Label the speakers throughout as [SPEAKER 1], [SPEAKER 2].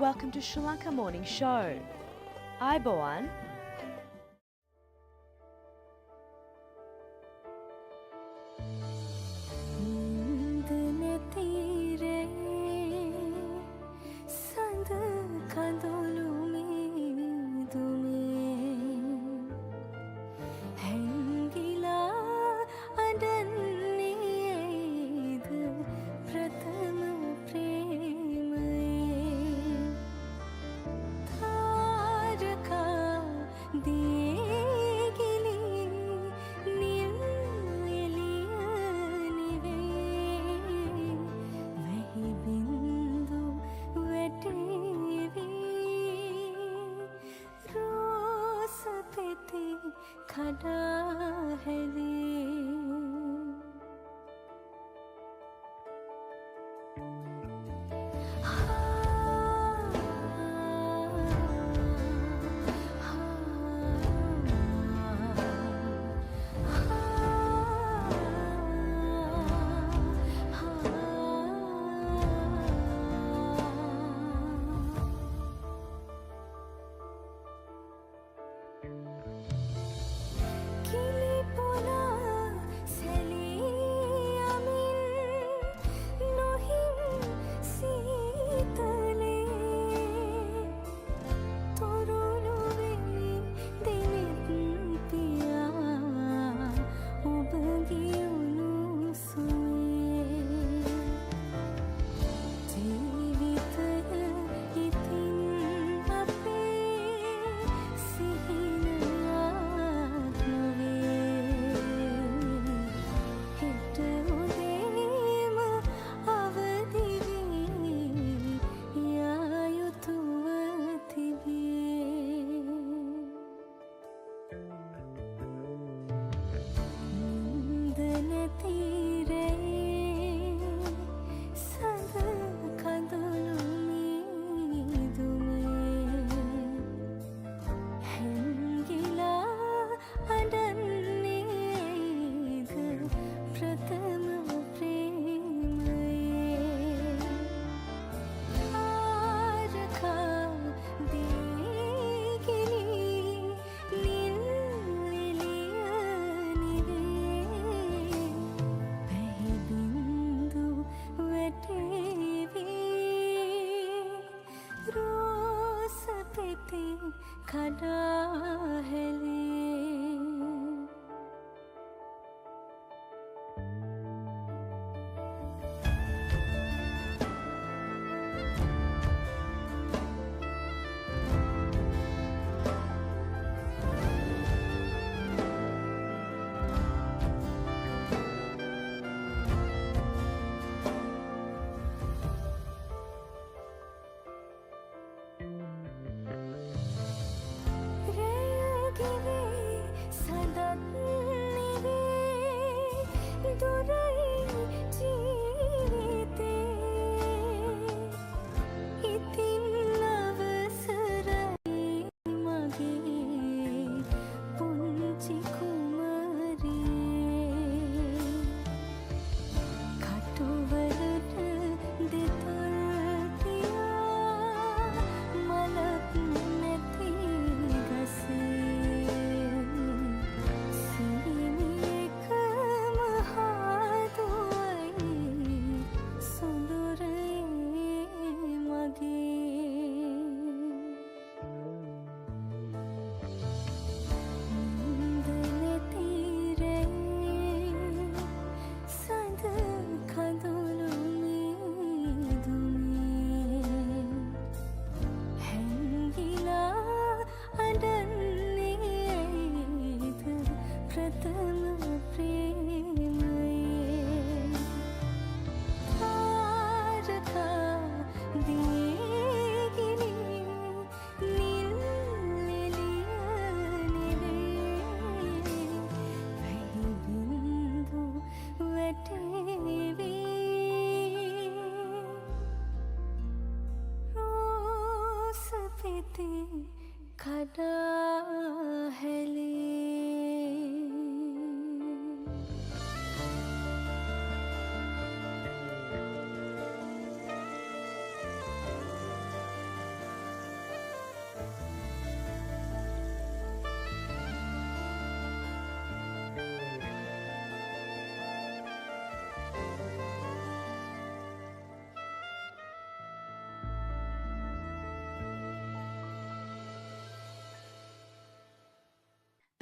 [SPEAKER 1] welcome to Sri Lanka Morning Show. Ayubowan.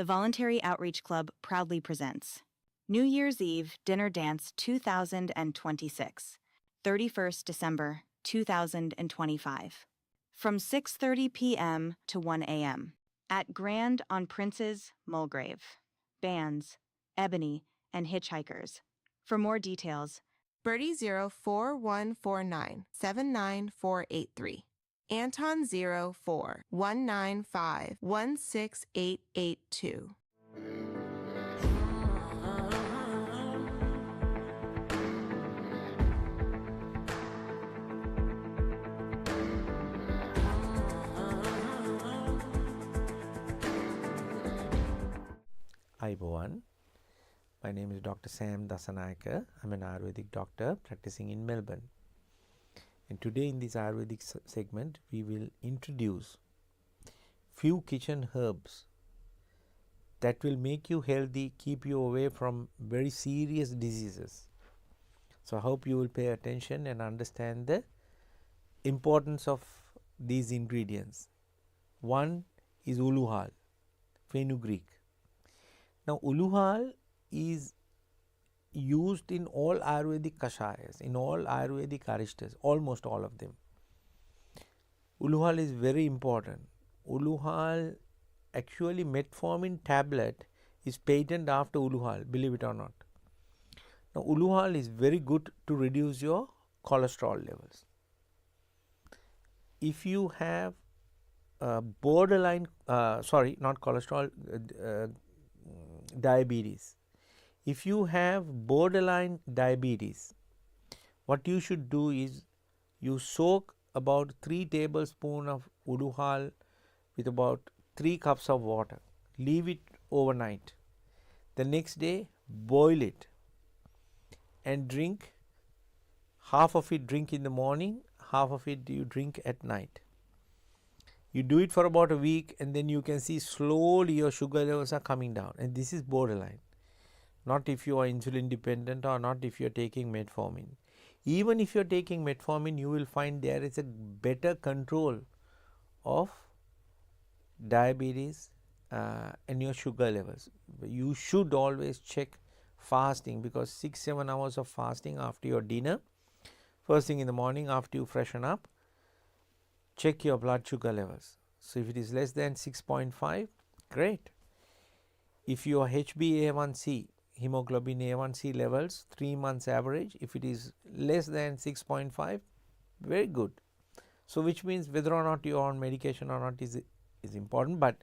[SPEAKER 2] the Voluntary Outreach Club proudly presents New Year's Eve Dinner Dance 2026, 31st December 2025, from 6:30 p.m. to 1 a.m. at Grand on Prince's, Mulgrave. Bands, Ebony, and Hitchhikers. For more details,
[SPEAKER 3] Birdie 04149 79483. Anton 04 195 16882.
[SPEAKER 4] Ayubowan. My name is Dr. Sam Dasanayake. I'm an Ayurvedic doctor practicing in Melbourne. And today in this Ayurvedic segment, we will introduce few kitchen herbs that will make you healthy, keep you away from very serious diseases. So I hope you will pay attention and understand the importance of these ingredients. One is uluhal, fenugreek. Now uluhal is used in all Ayurvedic kashayas, in all Ayurvedic arishtas, almost all of them. Uluhal is very important. Uluhal, actually metformin tablet is patent after uluhal, believe it or not. Now uluhal is very good to reduce your cholesterol levels. If you have borderline, not cholesterol, diabetes. If you have borderline diabetes, what you should do is you soak about 3 tablespoons of uluhal with about 3 cups of water. Leave it overnight. The next day boil it and drink. Half of it drink in the morning, half of it you drink at night. You do it for about a week and then you can see slowly your sugar levels are coming down, and this is borderline. Not if you are insulin dependent or not if you are taking metformin. Even if you are taking metformin, you will find there is a better control of diabetes and your sugar levels. You should always check fasting, because 6-7 hours of fasting after your dinner, first thing in the morning after you freshen up, check your blood sugar levels. So if it is less than 6.5, great. If your HbA1c, hemoglobin A1c levels 3 months average, if it is less than 6.5, very good. So which means whether or not you are on medication or not is important, but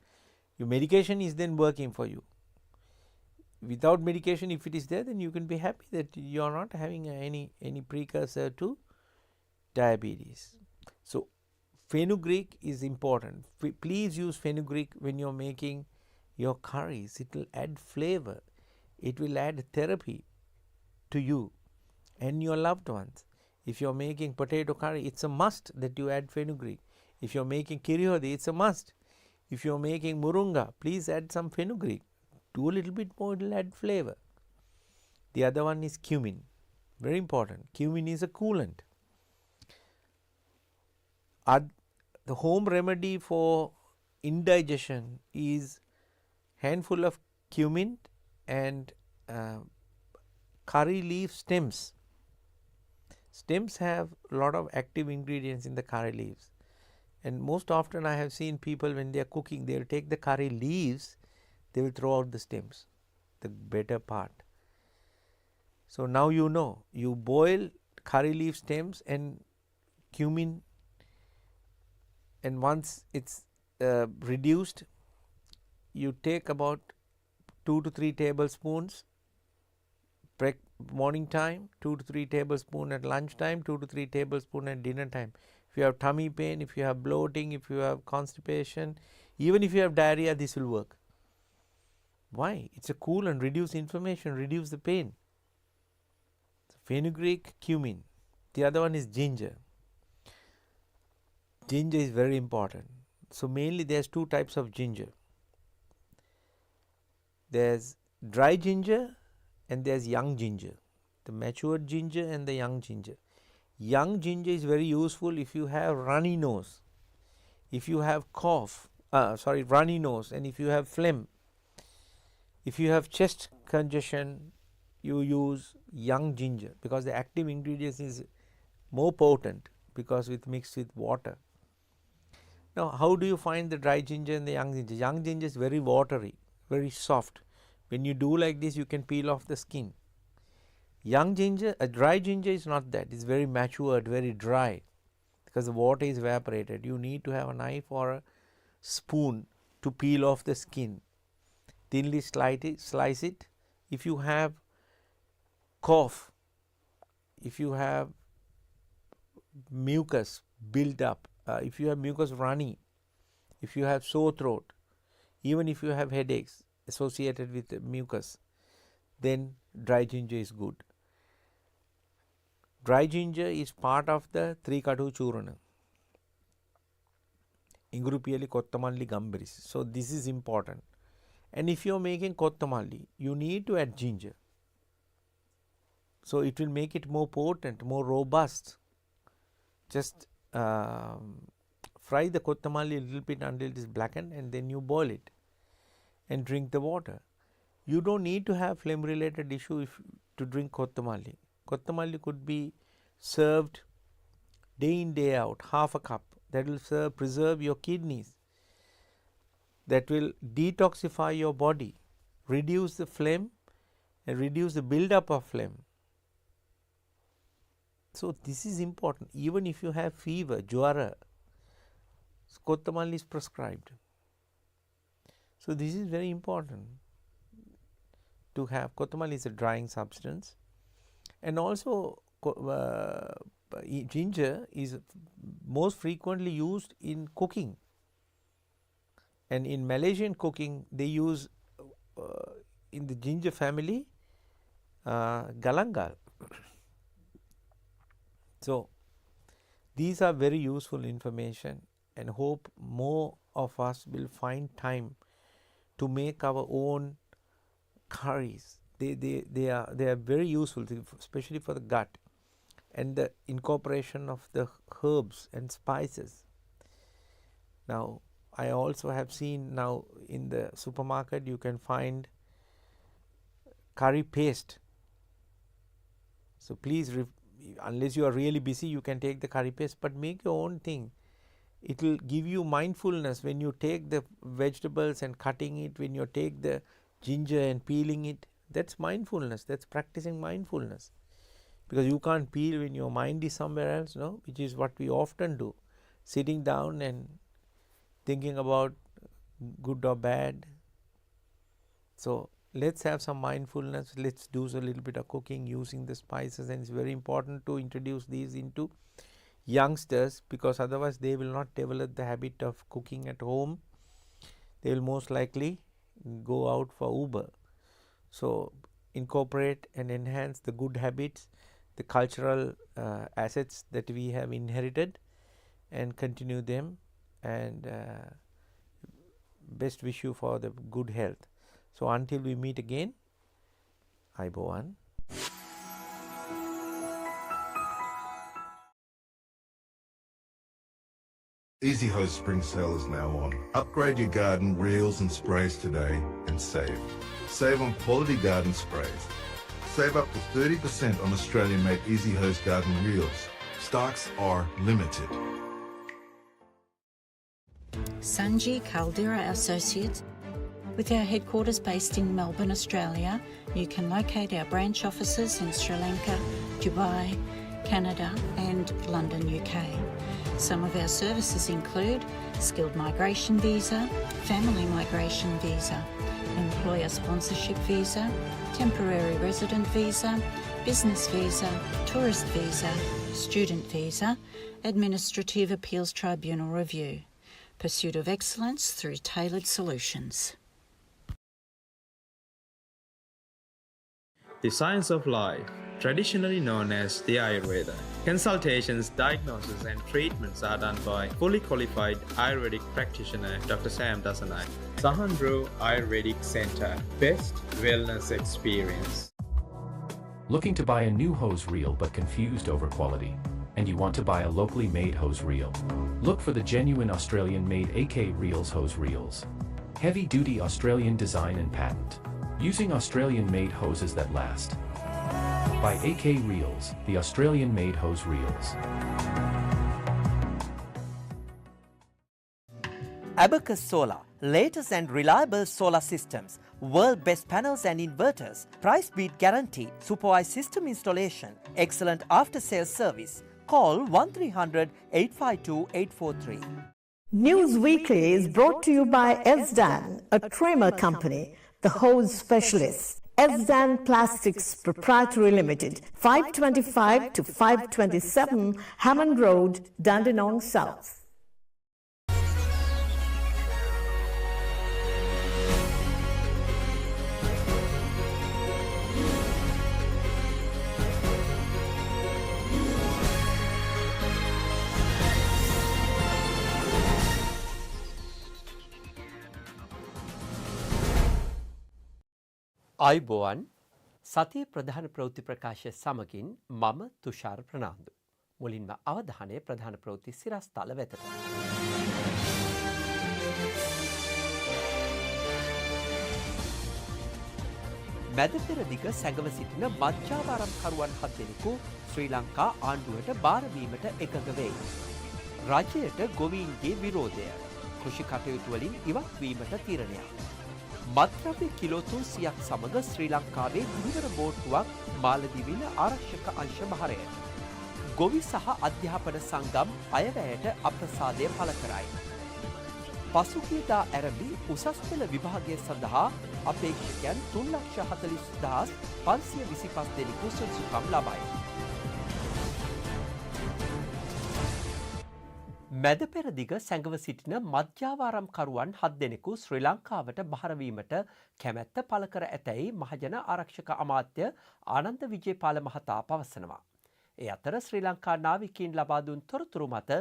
[SPEAKER 4] your medication is then working for you. Without medication, if it is there, then you can be happy that you are not having any precursor to diabetes. So fenugreek is important. Please use fenugreek when you are making your curries. It will add flavor. It will add therapy to you and your loved ones. If you are making potato curry, it's a must that you add fenugreek. If you are making kirihodi, it's a must. If you are making murunga, please add some fenugreek. Do a little bit more, it will add flavor. The other one is cumin. Very important. Cumin is a coolant. The home remedy for indigestion is handful of cumin and curry leaf stems. Stems have a lot of active ingredients in the curry leaves, and most often I have seen people when they are cooking, they will take the curry leaves, they will throw out the stems, the better part. So now you know, you boil curry leaf stems and cumin, and once it's reduced, you take about 2 to 3 tablespoons morning time, 2 to 3 tablespoons at lunch time, 2 to 3 tablespoons at dinner time. If you have tummy pain, if you have bloating, if you have constipation, even if you have diarrhea, this will work. Why? It's a cool and reduce inflammation, reduce the pain. So fenugreek, cumin. The other one is ginger. Ginger is very important. So mainly there's 2 types of ginger. There's dry ginger and there's young ginger. The matured ginger and the young ginger. Young ginger is very useful if you have runny nose, if you have runny nose, and if you have phlegm. If you have chest congestion, you use young ginger because the active ingredients is more potent because it's mixed with water. Now, how do you find the dry ginger and the young ginger? Young ginger is very watery, very soft. When you do like this, you can peel off the skin. Young ginger, a dry ginger is not that. It's very matured, very dry because the water is evaporated. You need to have a knife or a spoon to peel off the skin. Thinly slice it. If you have cough, if you have mucus built up, if you have mucus runny, if you have sore throat, even if you have headaches associated with mucus, then dry ginger is good. Dry ginger is part of the Trikadu Churana, Ingurupiyali Kottamalli Gambaris. So this is important. And if you are making Kottamalli, you need to add ginger. So it will make it more potent, more robust. Just fry the Kottamalli a little bit until it is blackened, and then you boil it and drink the water. You don't need to have phlegm related issue to drink Kottamalli. Kottamalli could be served day in, day out, half a cup. That will preserve your kidneys. That will detoxify your body, reduce the phlegm and reduce the build-up of phlegm. So this is important. Even if you have fever, jwara, Kottamalli is prescribed. So this is very important to have. Kottamalli is a drying substance, and also ginger is most frequently used in cooking. And in Malaysian cooking, they use in the ginger family galangal. So these are very useful information, and hope more of us will find time to make our own curries. They are very useful, especially for the gut, and the incorporation of the herbs and spices. Now, I also have seen now in the supermarket you can find curry paste. So please, unless you are really busy, you can take the curry paste, but make your own thing. It will give you mindfulness when you take the vegetables and cutting it, when you take the ginger and peeling it. That's mindfulness. That's practicing mindfulness. Because you can't peel when your mind is somewhere else, no? Which is what we often do. Sitting down and thinking about good or bad. So let's have some mindfulness. Let's do a little bit of cooking using the spices, and it's very important to introduce these into youngsters, because otherwise they will not develop the habit of cooking at home. They will most likely go out for Uber. So incorporate and enhance the good habits, the cultural assets that we have inherited, and continue them, and best wish you for the good health. So until we meet again, Aibowan.
[SPEAKER 5] Easy Hose Spring Sale is now on. Upgrade your garden reels and sprays today and save. Save on quality garden sprays. Save up to 30% on Australian-made Easy Hose garden reels. Stocks are limited.
[SPEAKER 6] Sanji Caldera Associates. With our headquarters based in Melbourne, Australia, you can locate our branch offices in Sri Lanka, Dubai, Canada and London, UK. Some of our services include skilled migration visa, family migration visa, employer sponsorship visa, temporary resident visa, business visa, tourist visa, student visa, administrative appeals tribunal review. Pursuit of excellence through tailored solutions.
[SPEAKER 7] The science of life, traditionally known as the Ayurveda. Consultations, diagnosis and treatments are done by fully qualified Ayurvedic practitioner Dr. Sam Dasanai. Sahandro Ayurvedic Center, best wellness experience.
[SPEAKER 8] Looking to buy a new hose reel but confused over quality? And you want to buy a locally made hose reel? Look for the genuine Australian-made AK Reels hose reels. Heavy-duty Australian design and patent. Using Australian-made hoses that last. By AK Reels, the Australian-made hose reels.
[SPEAKER 9] Abacus Solar, latest and reliable solar systems, world best panels and inverters, price beat guarantee, supervised system installation, excellent after sales service. Call 1300 852 843.
[SPEAKER 10] News Weekly is brought to you by Esdan, a trimmer company, the hose specialist. Esdan Plastics Proprietary Limited, 525 to 527 Hammond Road, Dandenong South.
[SPEAKER 11] අයිබෝවන් සතිය ප්‍රධාන ප්‍රවෘත්ති ප්‍රකාශ සමගින් මම තුෂාර ප්‍රනාන්දු. මුලින්ම අවධානය ප්‍රධාන ප්‍රවෘත්ති සිරස්තල වෙතට. මැද පෙරදිග සැඟව සිටින මධ්‍යාවාරම්කරුවන් 7 දෙනෙකු ශ්‍රී ලංකා ආණ්ඩුවට බාරවීමට එකඟ වෙයි. රජයට ගොවීන්ගේ විරෝධය කෘෂි කටයුතු වලින් ඉවත් වීමට තීරණයක්. මත්ද්‍රව්‍ය කිලෝ 300ක් සමග ශ්‍රී ලංකාවේ දිවර බෝට්ටුවක් මාලදිවිල ආරක්ෂක අංශ භාරයට. ගොවි සහ අධ්‍යාපන සංගම් අයවැයට අප්‍රසාදය පළ කරයි. පසුගියදා ඇරඹි උසස් පෙළ විභාගය සඳහා අපේක්ෂකයන් 3,40,525 දෙනෙකු සුදුසුකම් ලබයි. මැද පෙරදිග සැඟව සිටින මධ්‍යාවාරම්කරුවන් 7 දෙනෙකු ශ්‍රී ලංකාවට බහරවීමට කැමැත්ත පළ කර ඇතැයි මහජන ආරක්ෂක අමාත්‍ය ආනන්ද විජේපාල මහතා පවසනවා. ඒ අතර ශ්‍රී ලංකා නාවිකයින් ලබා දුන් තොරතුරු මත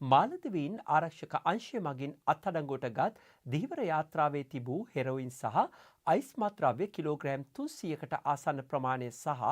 [SPEAKER 11] මාලදිවයින් ආරක්ෂක අංශය මගින් අත්අඩංගුවට ගත් ධීවර යාත්‍රාවේ තිබූ හෙරොයින් සහ අයිස් මත්ද්‍රව්‍ය කිලෝග්‍රෑම් 300කට ආසන්න ප්‍රමාණය සහ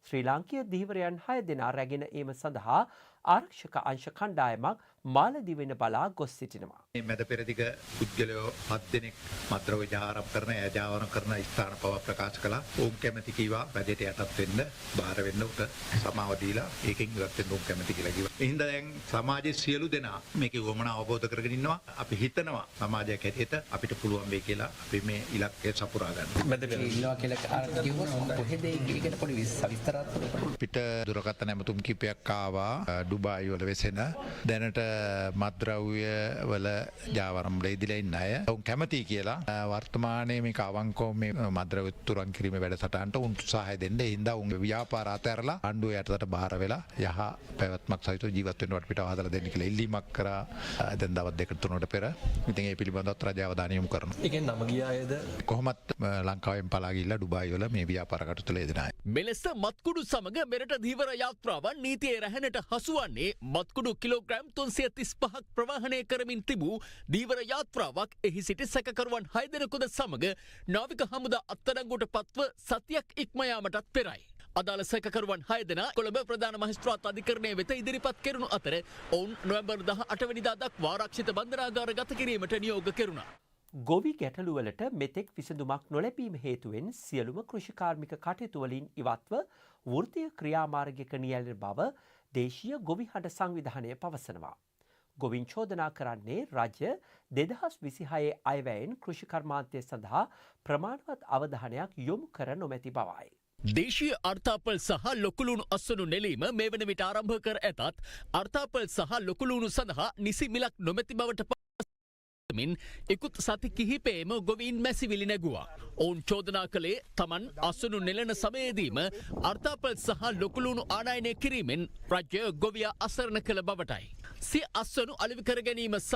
[SPEAKER 11] ශ්‍රී ලාංකීය ධීවරයන් 6 දෙනා රැගෙන ඒම සඳහා ආරක්ෂක අංශ කණ්ඩායමක් මාලදිවයින බලා ගොස් සිටිනවා.
[SPEAKER 12] මේ මැද පෙරදිග පුද්ගලයෝ 7 දෙනෙක් මත්ද්‍රව්‍ය ජාවාරම් කරන ජාවාරම් කරන ස්ථාන පව ප්‍රකාශ කළා. ඔවුන් කැමැති කීවා වැඩට යටත් වෙන්න බාර වෙන්න උට සමාව දීලා ඒකෙන් ඉවත් වෙන්න ඔවුන් කැමැති කියලා කිව්වා. ඒ හින්දා දැන් සමාජයේ සියලු දෙනා මේකේ වමන අවබෝධ කරගෙන ඉන්නවා. අපි හිතනවා සමාජයක් හැටියට අපිට පුළුවන් වෙයි කියලා අපි මේ ඉලක්කය සපුරා ගන්න.
[SPEAKER 13] මැද පෙරදිග ඉන්නවා කියලා අර කිව්වොත් කොහෙද ඒකට පොඩි විස්තරාත්මක
[SPEAKER 12] අපිට දුරකථන ඇමතුම් කිහිපයක් ආවා ඩුබායි වල වෙසෙන දැනට මත්ද්‍රව්‍ය වල ජාවාරම් ලැබිලා ඉන්න අය. උන් කැමති කියලා වර්තමානයේ මේක අවංකව මේ මත්ද්‍රව්‍ය තුරන් කිරීමේ වැඩසටහනට උන් උත්සාහය දෙන්න. ඒ හින්දා උන් ව්‍යාපාර අතහැරලා ආණ්ඩුව යටතට බාර වෙලා යහ පැවැත්මක් සහිතව ජීවත් වෙන්න අපිට ආදලා දෙන්න කියලා ඉල්ලීමක් කරා දැන් දවස් 2-3කට පෙර. ඉතින් ඒ පිළිබඳව රජ අවධානය යොමු කරනවා.
[SPEAKER 13] ඒ කියන්නේ නම ගියායේද
[SPEAKER 12] කොහොමත් ලංකාවෙන් පලා ගිහිල්ලා ඩුබායි වල මේ ව්‍යාපාර කටයුතු යෙදෙන අය.
[SPEAKER 14] මෙලෙස මත්කුඩු සමග මෙරට ධීවර යාත්‍රාවන් නීතියේ රැහැනට හසුවන්නේ මත්කුඩු කිලෝග්‍රෑම් 335ක් ප්‍රවාහනය කරමින් තිබූ ධීවර යාත්‍රාවක් එහි සිටි සැකකරුවන් 6 දෙනෙකුද සමග නාවික හමුදා අත්අඩංගුවට පත්ව සතියක් ඉක්ම යාමටත් පෙරයි. අදාළ සැකකරුවන් 6 දෙනා කොළඹ ප්‍රධාන මහේස්ත්‍රාත් අධිකරණය වෙත ඉදිරිපත් කෙරුණු අතර ඔවුන් නොවැම්බර් 18 වෙනිදා දක්වා ආරක්ෂිත බන්ධනාගාර ගත කිරීමට නියෝග කෙරුණා.
[SPEAKER 11] ගොවි ගැටලුවලට මෙතෙක් විසඳුමක් නොලැබීම හේතුවෙන් සියලුම කෘෂිකාර්මික කටයුතු වලින් ඉවත්ව වෘත්තීය ක්‍රියාමාර්ගයක නියැලෙන බව දේශීය ගොවි හඬ සංවිධානය පවසනවා. ගොවින් චෝදනා කරන්නේ රජය 2026 අයවැයෙන් කෘෂිකර්මාන්තය සඳහා ප්‍රමාණවත් අවධානයක් යොමු කර නොමැති බවයි.
[SPEAKER 14] දේශීය අර්ථාපල් සහ ලොකුලුණු අස්වනු නෙලීම මේ වන විට ආරම්භ කර ඇතත් අර්ථාපල් සහ ලොකුලුණු සඳහා නිසි මිලක් නොමැති බවට මින් ඉකුත් සති කිහිපේම ගොවීන් මැසිවිලි නැගුවා. ඔවුන් චෝදනා කළේ තමන් අස්වනු නෙලන සමයේදීම අර්ථාපල් සහ ලොකුලුණු ආනයනය කිරීමෙන් රජ්‍ය ගොවියා අසරණ කළ බවටයි. සිය අස්වනු අලෙවි කර ගැනීම සහ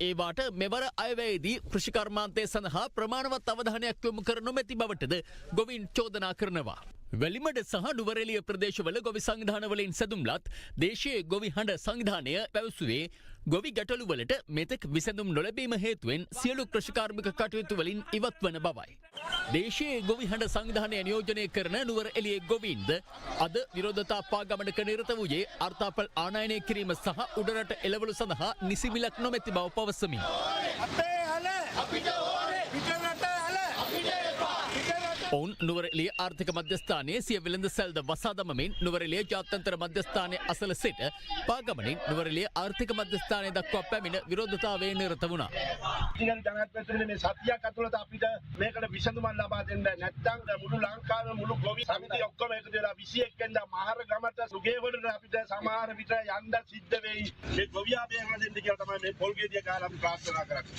[SPEAKER 14] ඒවාට මෙවර අයවැයේදී කෘෂිකර්මාන්තය සඳහා ප්‍රමාණවත් අවධානයක් යොමු කර නොමැති බවටද ගොවීන් චෝදනා කරනවා. වැලිමඩ සහ නුවරඑළිය ප්‍රදේශවල ගොවි සංවිධානවලින් සැදුම්ලත් දේශීය ගොවි හඬ සංවිධානය පැවසුවේ ගොවි ගැටලුවලට මෙතෙක් විසඳුම් නොලැබීම හේතුවෙන් සියලු කෘෂිකාර්මික කටයුතු වලින් ඉවත් වන බවයි. දේශීය ගොවි හඬ සංවිධානය නියෝජනය කරන නුවරඑළියේ ගොවීන්ද අද විරෝධතා පාගමනක නිරත වූයේ අර්ථාපල් ආනයනය කිරීම සහ උඩරට එළවලු සඳහා නිසි මිලක් නොමැති බව පවසමින්.
[SPEAKER 15] අපේ හල අපිට ඕනේ පිටරට හල අපිට එපා පිටරට
[SPEAKER 14] ඔවුන් නුවරඑළිය ආර්ථික මධ්‍යස්ථානයේ සිය වෙළඳ සැල්ද වසා දමමින් නුවරඑළිය ජාත්‍යන්තර මධ්‍යස්ථානයේ අසල සිට පාගමනින් නුවරඑළිය ආර්ථික මධ්‍යස්ථානයේ දක්වා පැමිණ විරෝධතාවයේ නිරත වුණා.
[SPEAKER 15] ජනාධිපතිතුමනි මේ සතියක් ඇතුළත අපිට මේකට විසඳුමක් ලබා දෙන්න නැත්නම් මුළු ලංකාවේ මුළු ගොවි සමිතිය ඔක්කොම එකතු වෙලා 21 වෙනිදා මහර ගමට සුගේවලට අපිට සමහර විට යන්න සිද්ධ වෙයි. මේ ගොවියා බේරලා දෙන්න කියලා තමයි මේ පොල්ගේදිය කාලා අපි ප්‍රාර්ථනා කරන්නේ.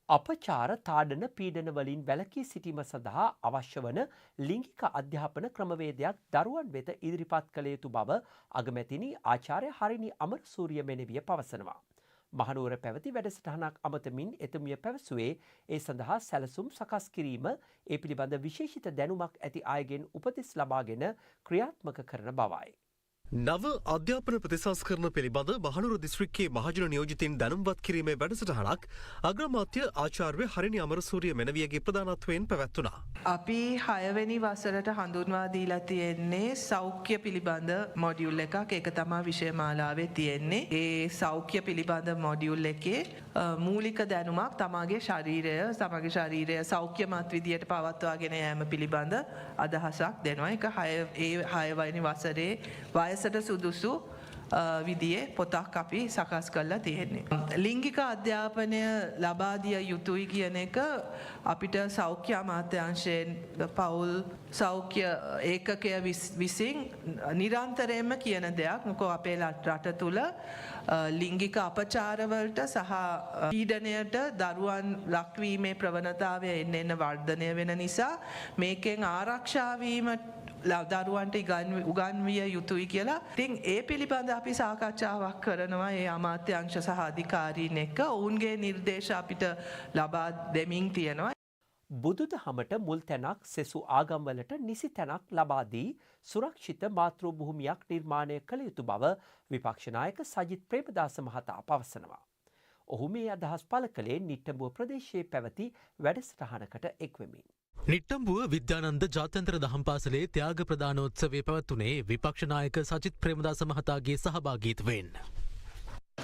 [SPEAKER 11] අපචාර තාඩන පීඩන වලින් වැළකී සිටීම සඳහා අවශ්‍ය වන ලිංගික අධ්‍යාපන ක්‍රමවේදයක් දරුවන් වෙත ඉදිරිපත් කළ යුතු බව අගමැතිනි ආචාර්ය හරිනි අමරසූරිය මෙනෙවිය පවසනවා. මහනුවර පැවති වැඩසටහනක් අමතමින් එතුමිය පැවසුවේ ඒ සඳහා සැලසුම් සකස් කිරීම ඒ පිළිබඳ විශේෂිත දැනුමක් ඇති අයගෙන් උපදෙස් ලබාගෙන ක්‍රියාත්මක කරන බවයි.
[SPEAKER 16] නව අධ්‍යාපන ප්‍රතිසංස්කරණ පිළිබඳ මහනුවර දිස්ත්‍රික්කයේ මහජන නියෝජිතින් දැනුම්වත් කිරීමේ වැඩසටහනක් අග්‍රාමාත්‍ය ආචාර්ය හරිනි අමරසූරිය මෙනවියගේ ප්‍රධානත්වයෙන් පැවැත්වුණා.
[SPEAKER 17] අපි 6 වෙනි වසරට හඳුන්වා දීලා තියෙන්නේ සෞඛ්‍ය පිළිබඳ මොඩියුල් එකක්. ඒක තමයි විෂය මාලාවේ තියෙන්නේ. ඒ සෞඛ්‍ය පිළිබඳ මොඩියුල් එකේ මූලික දැනුමක් තමගේ ශරීරය සෞඛ්‍යමත් විදියට පවත්වාගෙන යාම පිළිබඳ අදහසක් දෙනවා. ඒක 6 වෙනි වසරේ වයසට සුදුසු විදියේ පොතක් අපි සකස් කරලා තියෙන්නේ. ලිංගික අධ්‍යාපනය ලබා දිය යුතුයි කියන එක අපිට සෞඛ්‍ය අමාත්‍යාංශයෙන් පවුල් සෞඛ්‍ය ඒකකය විසින් නිරන්තරයෙන්ම කියන දෙයක්. මොකද අපේ රට තුල ලිංගික අපචාරවලට සහ පීඩනයට දරුවන් ලක්වීමේ ප්‍රවණතාවය එන්න වර්ධනය වෙන නිසා මේකෙන් ආරක්ෂා වීම දරුවන්ට උගන්විය යුතුයි කියලා. ඉතින් ඒ පිළිබඳ අපි සාකච්ඡාවක් කරනවා ඒ අමාත්‍යාංශ සහ අධිකාරීන් එක්ක. ඔවුන්ගේ නිර්දේශ අපිට ලබා දෙමින් තියෙනවා.
[SPEAKER 11] බුදුදහමට මුල් තැනක් සෙසු ආගම්වලට නිසි තැනක් ලබා දී සුරක්ෂිත මාතෘ භූමියක් නිර්මාණය කළ යුතු බව විපක්ෂ නායක සජිත් ප්‍රේමදාස මහතා පවසනවා. ඔහු මේ අදහස් පළ කළේ නිට්ටඹුව ප්‍රදේශයේ පැවති වැඩසටහනකට එක්වෙමින්.
[SPEAKER 18] නිට්ටඹුව විද්‍යානන්ද ජාත්‍යන්තර දහම් පාසලේ ත්‍යාග ප්‍රදානෝත්සවය පැවැත්වුණේ විපක්ෂ නායක සජිත් ප්‍රේමදාස මහතාගේ සහභාගීත්වයෙන්.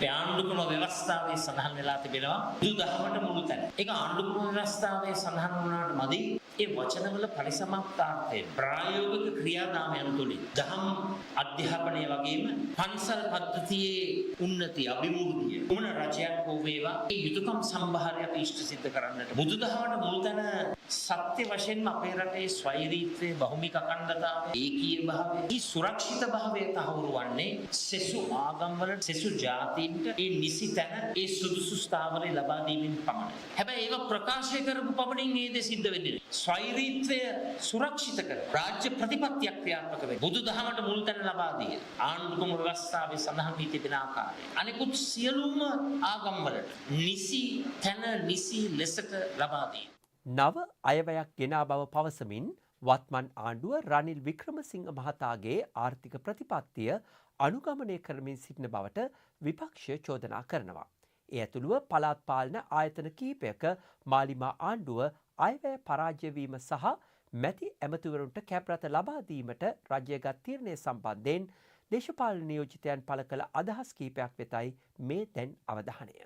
[SPEAKER 19] ආණ්ඩුක්‍රම ව්‍යවස්ථාවේ සඳහන් වෙලා තිබෙනවා බුදුදහමට මුළු තැන. ඒක ආණ්ඩුක්‍රම ව්‍යවස්ථාවේ සඳහන් වුණාට මදි ඒ වචනවල පරිසමාප්තාර්ථය ප්‍රායෝගික ක්‍රියාදාමයන් තුළින් දහම් අධ්‍යාපනය වගේම පන්සල් පද්ධතියේ උන්නතිය අභිවෘද්ධිය මොන රජයක් හෝ වේවා ඒ යුතුයකම් සම්භාරය අපි ඉෂ්ට සිද්ධ කරන්නට බුදුදහමට මුල් තැන සත්‍ය වශයෙන්ම අපේ රටේ ස්වෛරීත්වය බහුමික අඛණ්ඩතාවය ඒකීය භාවය ඒ සුරක්ෂිත භාවය තහවුරු වන්නේ සෙසු ආගම්වල සෙසු ජාතීන්ට ඒ නිසි තැන ඒ සුදුසු ස්ථාවරය ලබා දීමෙන් පමණයි. හැබැයි ඒක ප්‍රකාශ කරපු පමණින් ඒ දේ සිද්ධ වෙන්නේ නැහැ. ස්වෛරීත්වය සුරක්ෂිත කර රාජ්‍ය ප්‍රතිපත්තියක් ක්‍රියාත්මක වෙයි. බුදුදහමට මුල් තැන ලබා දී ආණ්ඩුක්‍රම ව්‍යවස්ථාවේ සඳහන් වී තිබෙන ආකාරය අනිකුත් සියලුම ආගම්වලට නිසි තැන නිසි ලෙසට ලබා දී
[SPEAKER 11] නව අයවැයක් ගෙනා බව පවසමින් වත්මන් ආණ්ඩුව රනිල් වික්‍රමසිංහ මහතාගේ ආර්ථික ප්‍රතිපත්තිය අනුගමනය කරමින් සිටින බවට විපක්ෂය චෝදනා කරනවා. ඒ ඇතුළුව පළාත් පාලන ආයතන කිහිපයක මාලිමා ආණ්ඩුව අයවැය පරාජය වීම සහ මැති ඇමතිවරුන්ට කැප්රත ලබා දීමට රජය ගත් තීරණය සම්බන්ධයෙන් දේශපාලන නියෝජිතයන් පළ කළ අදහස් කිහිපයක් වෙතයි මේ දැන් අවධානය.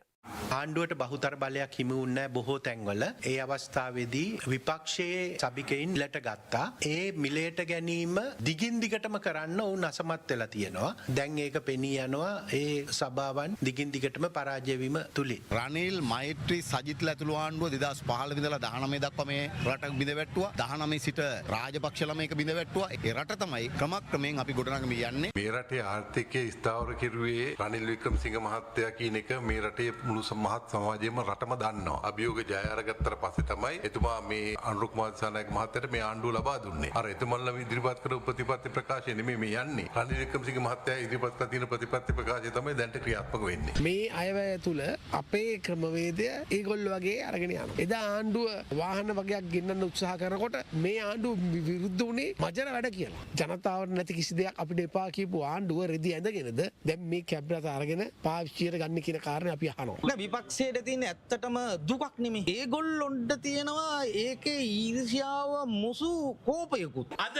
[SPEAKER 20] ආණ්ඩුවට බහුතර බලයක් හිමි වුණේ බොහෝ තැන්වල. ඒ අවස්ථාවේදී විපක්ෂයේ සභිකයින් මිලට ගත්තා. ඒ මිලයට ගැනීම දිගින් දිගටම කරන්න ඔවුන් අසමත් වෙලා තියෙනවා. දැන් ඒක පෙනී යනවා ඒ සභාවන් දිගින් දිගටම පරාජය වීම තුලින්.
[SPEAKER 21] රනිල් මෛත්‍රී සජිත්ලා ඇතුළු ආණ්ඩුව 2015 ඉඳලා 19 දක්වා මේ රට බිඳවැට්ටුවා. 19 සිට රාජපක්ෂලා මේක බිඳවැට්ටුවා. ඒ රට තමයි ක්‍රමක්‍රමයෙන් අපි ගොඩනගමින් යන්නේ.
[SPEAKER 5] මේ රටේ ආර්ථිකය ස්ථාවර කෙරුවේ රනිල් වික්‍රමසිංහ මහත්තයා කියන එක මේ රටේ මුළු මහත් සමාජයේම රටම දන්නවා. අභියෝග ජය අරගත්තට පස්සේ තමයි එතුමා මේ අනුරු කුමාර දිසානායක මහත්තයාට මේ ආණ්ඩුව ලබා දුන්නේ. අර එතුමන්ලා ඉදිරිපත් කරපු ප්‍රතිපත්ති ප්‍රකාශය නෙමෙයි මේ යන්නේ. රනිල් වික්‍රමසිංහ මහත්තයා ඉදිරිපත් කළ තියෙන ප්‍රතිපත්ති ප්‍රකාශය තමයි දැන්ට ක්‍රියාත්මක වෙන්නේ.
[SPEAKER 22] මේ අයවැය තුල අපේ ක්‍රමවේදය ඒගොල්ලෝ වගේ අරගෙන යනවා. එදා ආණ්ඩුව වාහන වගේක් ගෙන්නන්න උත්සාහ කරනකොට මේ ආණ්ඩුව විරුද්ධ වුණේ මජර වැඩ කියලා. ජනතාවට නැති කිසි දෙයක් අපිට එපා කියපු ආණ්ඩුව රෙදි ඇඳගෙනද දැන් මේ කැබ්රත අරගෙන පාවිච්චියට ගන්න කියන කාරණේ අපි අහනවා.
[SPEAKER 23] විපක්ෂයට තියෙන ඇත්තටම දුකක් නෙමෙයි. ඒගොල්ලොන්ට තියෙනවා ඒකේ ඊර්ෂ්‍යාව මුසු කෝපයකුත්.
[SPEAKER 24] අද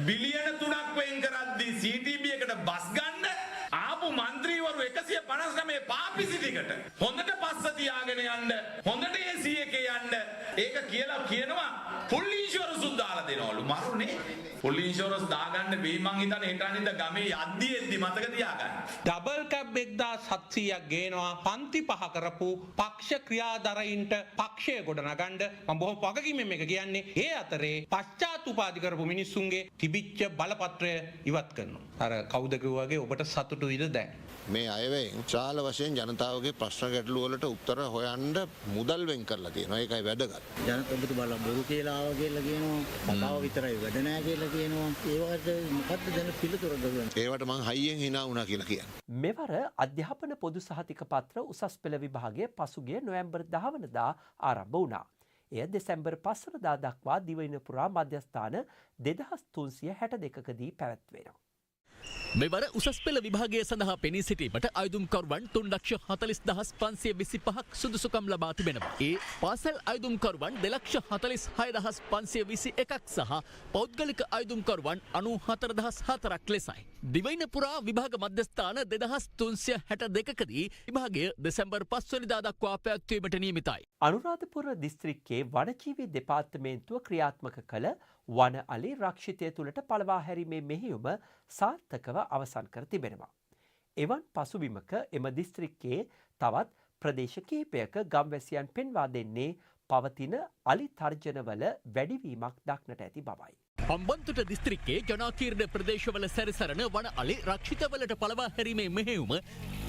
[SPEAKER 24] බිලියන 3ක් වෙන් කරද්දී CTB එකට බස් ගන්න ආපු
[SPEAKER 1] ආපු മന്ത്രിවරු 159 පාපිසි ටිකට හොඳට පස්ස තියාගෙන යන්න හොඳට AC එකේ යන්න ඒක කියලා කියනවා ෆුල් ඉන්ෂුරන්ස් දාලා දෙනවලු මරුනේ ෆුල් ඉන්ෂුරන්ස් දාගන්න වෙයි මං හිතන්නේ හෙට අනිද්දා ගමේ යද්දි එද්දි මතක තියාගන්න
[SPEAKER 2] ඩබල් කැබ් 1700ක් ගේනවා පන්ති පහ කරපු පක්ෂ ක්‍රියාදරයින්ට පක්ෂය ගොඩනගන්න මම බොහොම වගකීමෙන් මේක කියන්නේ ඒ අතරේ පශ්චාත්තුපාදි කරපු මිනිස්සුන්ගේ තිබිච්ච බලපත්‍රය ඉවත් කරනවා අර කවුද කිව්වාගේ ඔබට සතුටුයිද දැන්
[SPEAKER 3] මේ අයවැයෙන් විශාල වශයෙන් ජනතාවගේ ප්‍රශ්න ගැටළු වලට උත්තර හොයන්න මුදල් වෙන් කරලා තියෙනවා. ඒකයි වැදගත්.
[SPEAKER 24] ජනතාවතුමාලා බොරු කියලා ආවා කියලා කියනවා. කතාව විතරයි වැඩ නැහැ කියලා කියනවා. ඒවට මොකද්ද දැන් පිළිතුර දෙන්නේ?
[SPEAKER 3] ඒවට මං හයියෙන් hina වුණා කියලා කියන්නේ.
[SPEAKER 11] මෙවර අධ්‍යාපන පොදු සහතික පත්‍ර උසස් පෙළ විභාගය පසුගිය නොවැම්බර් 10 වනදා ආරම්භ වුණා. එය දෙසැම්බර් 5 වනදා දක්වා දිවයින පුරා මධ්‍යස්ථාන 2362කදී පැවැත්වෙනවා.
[SPEAKER 14] මෙවර උසස් පෙළ විභාගය සඳහා පෙනී සිටීමට අයුතුම්කරුවන් 3,40,525ක් සුදුසුකම් ලබා තිබෙනවා. ඒ පාසල් අයුතුම්කරුවන් 2,46,521ක් සහ පෞද්ගලික අයුතුම්කරුවන් 94,004ක් ලෙසයි. දිවයින පුරා විභාග මධ්‍යස්ථාන 2,362කදී විභාගය දෙසැම්බර් 5 වෙනිදා දක්වා පැවැත්වීමට නියමිතයි.
[SPEAKER 11] අනුරාධපුර දිස්ත්‍රික්කයේ වනජීවි දෙපාර්තමේන්තුව ක්‍රියාත්මක කළ වන අලි රක්ෂිතය තුළට පළවා හැරීමේ මෙහෙයුම සාර්ථකව අවසන් කර තිබෙනවා. එවන් පසුබිමක එම දිස්ත්‍රික්කයේ තවත් ප්‍රදේශ කිහිපයක ගම්වැසියන් පෙන්වා දෙන්නේ පවතින අලි තර්ජනවල වැඩිවීමක් දක්නට ඇති බවයි.
[SPEAKER 14] හම්බන්තොට දිස්ත්‍රික්කයේ ජනාකීර්ණ ප්‍රදේශවල සැරිසරන වන අලි රක්ෂිතවලට පළවා හැරීමේ මෙහෙයුම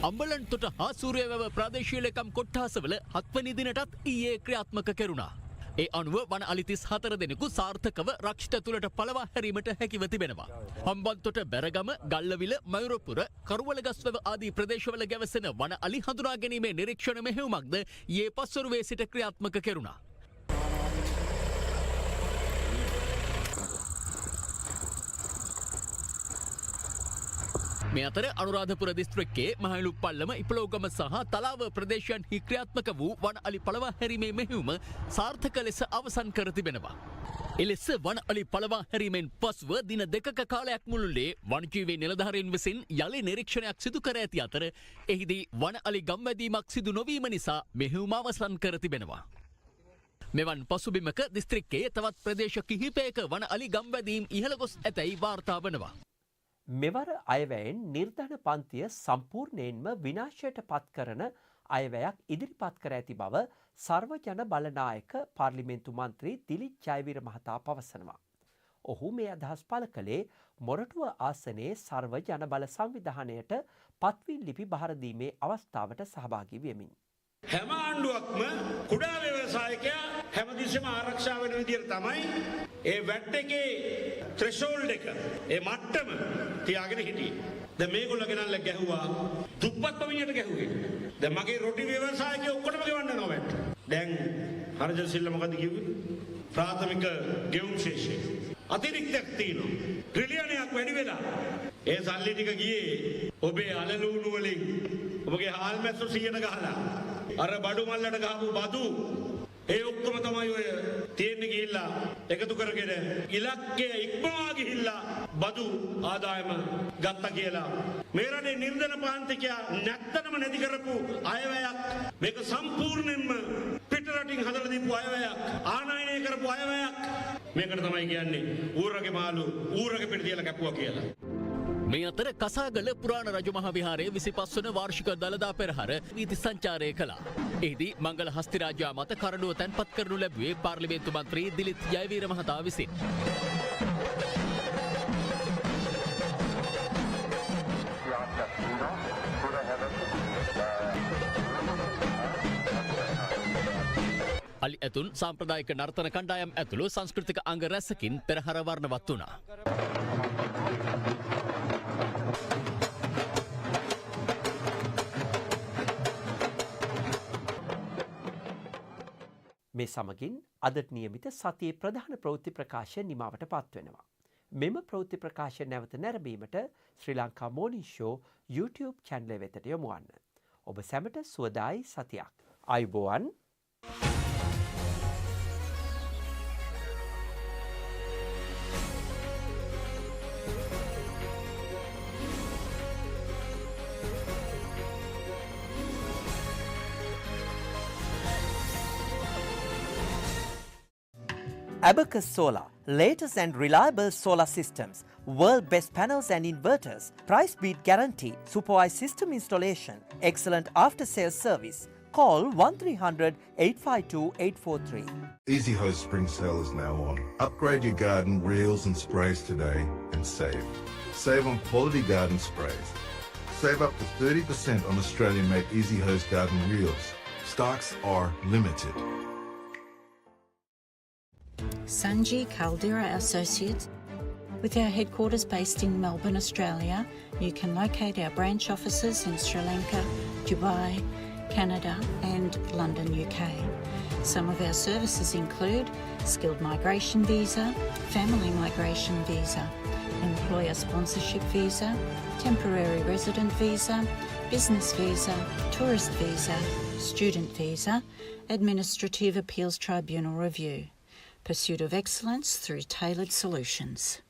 [SPEAKER 14] අම්බලන්තොට හා සූරියවැව ප්‍රාදේශීය ලේකම් කොට්ඨාසවල 7 වෙනි දිනටත් ඊයේ ක්‍රියාත්මක කෙරුණා. ඒ අනුව වන අලි 34 දෙනෙකු සාර්ථකව රක්ෂිත තුළට පළවා හැරීමට හැකිව තිබෙනවා. හම්බන්තොට බැරගම, ගල්ලවිල, මයුරපුර, කරුවලගස්වැව ආදී ප්‍රදේශවල ගැවසෙන වන අලි හඳුනා ගැනීමේ නිරීක්ෂණ මෙහෙයුමක්ද ඊයේ පස්වරුවේ සිට ක්‍රියාත්මක කෙරුණා. මේ අතර අනුරාධපුර දිස්ත්‍රික්කයේ මහලුප්පල්ලම ඉපලෝගම සහ තලාව ප්‍රදේශයන්හි ක්‍රියාත්මක වූ වන අලි පළවා හැරීමේ මෙහෙයුම සාර්ථක ලෙස අවසන් කර තිබෙනවා. එලෙස වන අලි පළවා හැරීමෙන් පසුව දින 2ක කාලයක් මුළුල්ලේ වනජීවී නිලධාරීන් විසින් යලි නිරීක්ෂණයක් සිදු කර ඇති අතර එහිදී වන අලි ගම්වැදීමක් සිදු නොවීම නිසා මෙහෙයුම අවසන් කර තිබෙනවා. මෙවන් පසුබිමක දිස්ත්‍රික්කයේ තවත් ප්‍රදේශ කිහිපයක වන අලි ගම්වැදීම් ඉහළ ගොස් ඇතැයි වාර්තා වනවා.
[SPEAKER 11] මෙවර අයවැයෙන් නිර්ධන පන්තිය සම්පූර්ණයෙන්ම විනාශයට පත් කරන අයවැයක් ඉදිරිපත් කර ඇති බව සර්වජන බලනායක පාර්ලිමේන්තු මන්ත්‍රී දිලිත් ජයවීර මහතා පවසනවා. ඔහු මේ අදහස් පළ කළේ මොරටුව ආසනයේ සර්ව ජන බල සංවිධානයට පත්වින් ලිපි බහර දීමේ අවස්ථාවට සහභාගී වෙමින්.
[SPEAKER 15] හැම ආණ්ඩුවක්ම කුඩා ව්‍යවසායකයා හැමතිස්සෙම ආරක්ෂා වෙන විදිහට තමයි ඒ වැට් එකේ ත්‍රෙෂෝල්ඩ් එක ඒ මට්ටම තියාගෙන හිටියේ. දැන් මේගොල්ලෝ ගෙනල්ලා ගැහුවා දුප්පත් පවිනියට ගැහුවේ. දැන් මගේ රොටි ව්‍යවසායකයෝ ඔක්කොටම ගෙවන්න යනවා වැට්. දැන් හර්ජන් සිල්ල මොකද කිව්වේ? ප්‍රාථමික ගෙවුම් ශේෂය අතිරික්තයක් තියෙනවා. ට්‍රිලියනයක් වැඩි වෙලා ඒ සල්ලි ටික ගියේ ඔබේ අලලූණු වලින් ඔබගේ හාල් මැස්සෝ 100ට ගහලා අර බඩු මල්ලට ගහපු බදු ඒ ඔක්කොම තමයි ඔය තියෙන්නේ ගිහිල්ලා එකතු කරගෙන ඉලක්කය ඉක්මවා ගිහිල්ලා බදු ආදායම ගත්තා කියලා මේ රටේ නිර්ධන පාන්තිකයා නැත්තනම නැති කරපු අයවැයක් මේක සම්පූර්ණයෙන්ම පිට රටින් හදලා දීපු අයවැයක් ආනයනය කරපු අයවැයක් මේකට තමයි කියන්නේ ඌරගේ මාළු ඌරගේ පිට තියලා කැපුවා කියලා.
[SPEAKER 14] මේ අතර කසාගල පුරාණ රජු මහ විහාරයේ 25 වන වාර්ෂික දළදා පෙරහර වීථි සංචාරය කළා. එහිදී මංගල හස්තිරාජයා මත කරඬුව තැන්පත් කරනු ලැබුවේ පාර්ලිමේන්තු මන්ත්‍රී දිලිත් ජයවීර මහතා විසින්. අලි ඇතුන් සාම්ප්‍රදායික නර්තන කණ්ඩායම් ඇතුළු සංස්කෘතික අංග රැසකින් පෙරහර වර්ණවත් වුණා.
[SPEAKER 11] මේ සමගින් අදට නියමිත සතියේ ප්‍රධාන ප්‍රවෘත්ති ප්‍රකාශය නිමාවට පත්වෙනවා. මෙම ප්‍රවෘත්ති ප්‍රකාශය නැවත නැරඹීමට ශ්‍රී ලංකා මෝනිං ෂෝ YouTube චැනල වෙතට යොමු වන්න. ඔබ සැමට සුවදායි සතියක්. ආයුබෝවන්.
[SPEAKER 9] Abacus Solar, latest and reliable solar systems, world best panels and inverters, price beat guarantee, supervised system installation, excellent after sales service. Call 1300 852 843.
[SPEAKER 5] Easy Hose spring sale is now on. Upgrade your garden reels and sprays today and save. Save on quality garden sprays. Save up to 30% on Australian-made Easy Hose garden reels. Stocks are limited.
[SPEAKER 4] Sanji Caldera Associates. With our headquarters based in Melbourne, Australia, you can locate our branch offices in Sri Lanka, Dubai, Canada and London, UK. Some of our services include skilled migration visa, family migration visa, employer sponsorship visa, temporary resident visa, business visa, tourist visa, student visa, administrative appeals tribunal review. Pursuit of excellence through tailored solutions.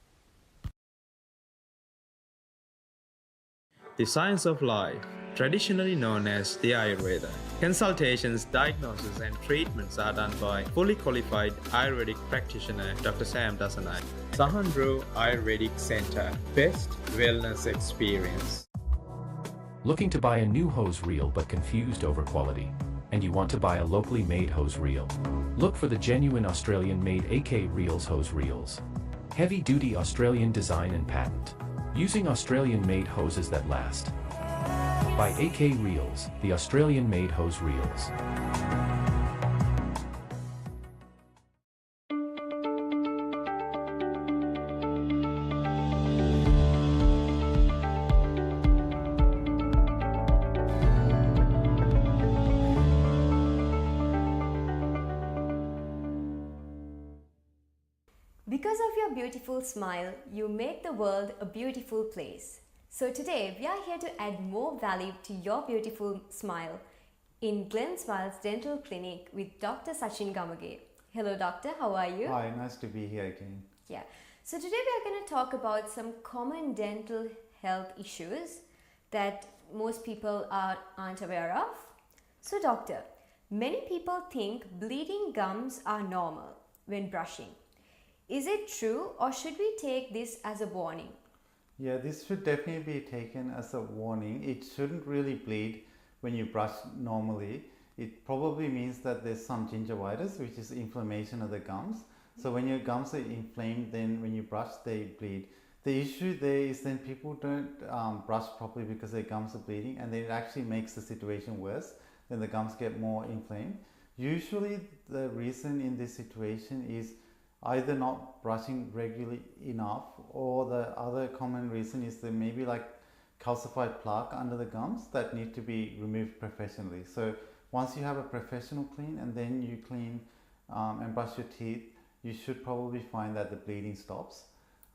[SPEAKER 6] The science of life, traditionally known as the Ayurveda. Consultations, diagnosis and treatments are done by fully qualified Ayurvedic practitioner Dr. Sam Dasanai. Sahandro Ayurvedic Center, best wellness experience.
[SPEAKER 7] Looking to buy a new hose reel but confused over quality? And you want to buy a locally made hose reel? Look for the genuine Australian-made AK Reels hose reels. Heavy-duty Australian design and patent. Using Australian-made hoses that last. By AK Reels, the Australian-made hose reels.
[SPEAKER 8] Because of your beautiful smile, you make the world a beautiful place. So today, we are here to add more value to your beautiful smile in Glen Smiles Dental Clinic with Dr. Sachin Gamage. Hello doctor, how are you?
[SPEAKER 25] Hi, nice to be here again.
[SPEAKER 8] Yeah. So today we are going to talk about some common dental health issues that most people aren't aware of. So doctor, many people think bleeding gums are normal when brushing. Is it true or should we take this as a warning?
[SPEAKER 25] Yeah, this should definitely be taken as a warning. It shouldn't really bleed when you brush normally. It probably means that there's some gingivitis, which is inflammation of the gums. So when your gums are inflamed, then when you brush, they bleed. The issue there is then people don't brush properly because their gums are bleeding, and then it actually makes the situation worse. Then the gums get more inflamed. Usually the reason in this situation is either not brushing regularly enough, or the other common reason is there may be like calcified plaque under the gums that need to be removed professionally. So once you have a professional clean and then you clean and brush your teeth, you should probably find that the bleeding stops.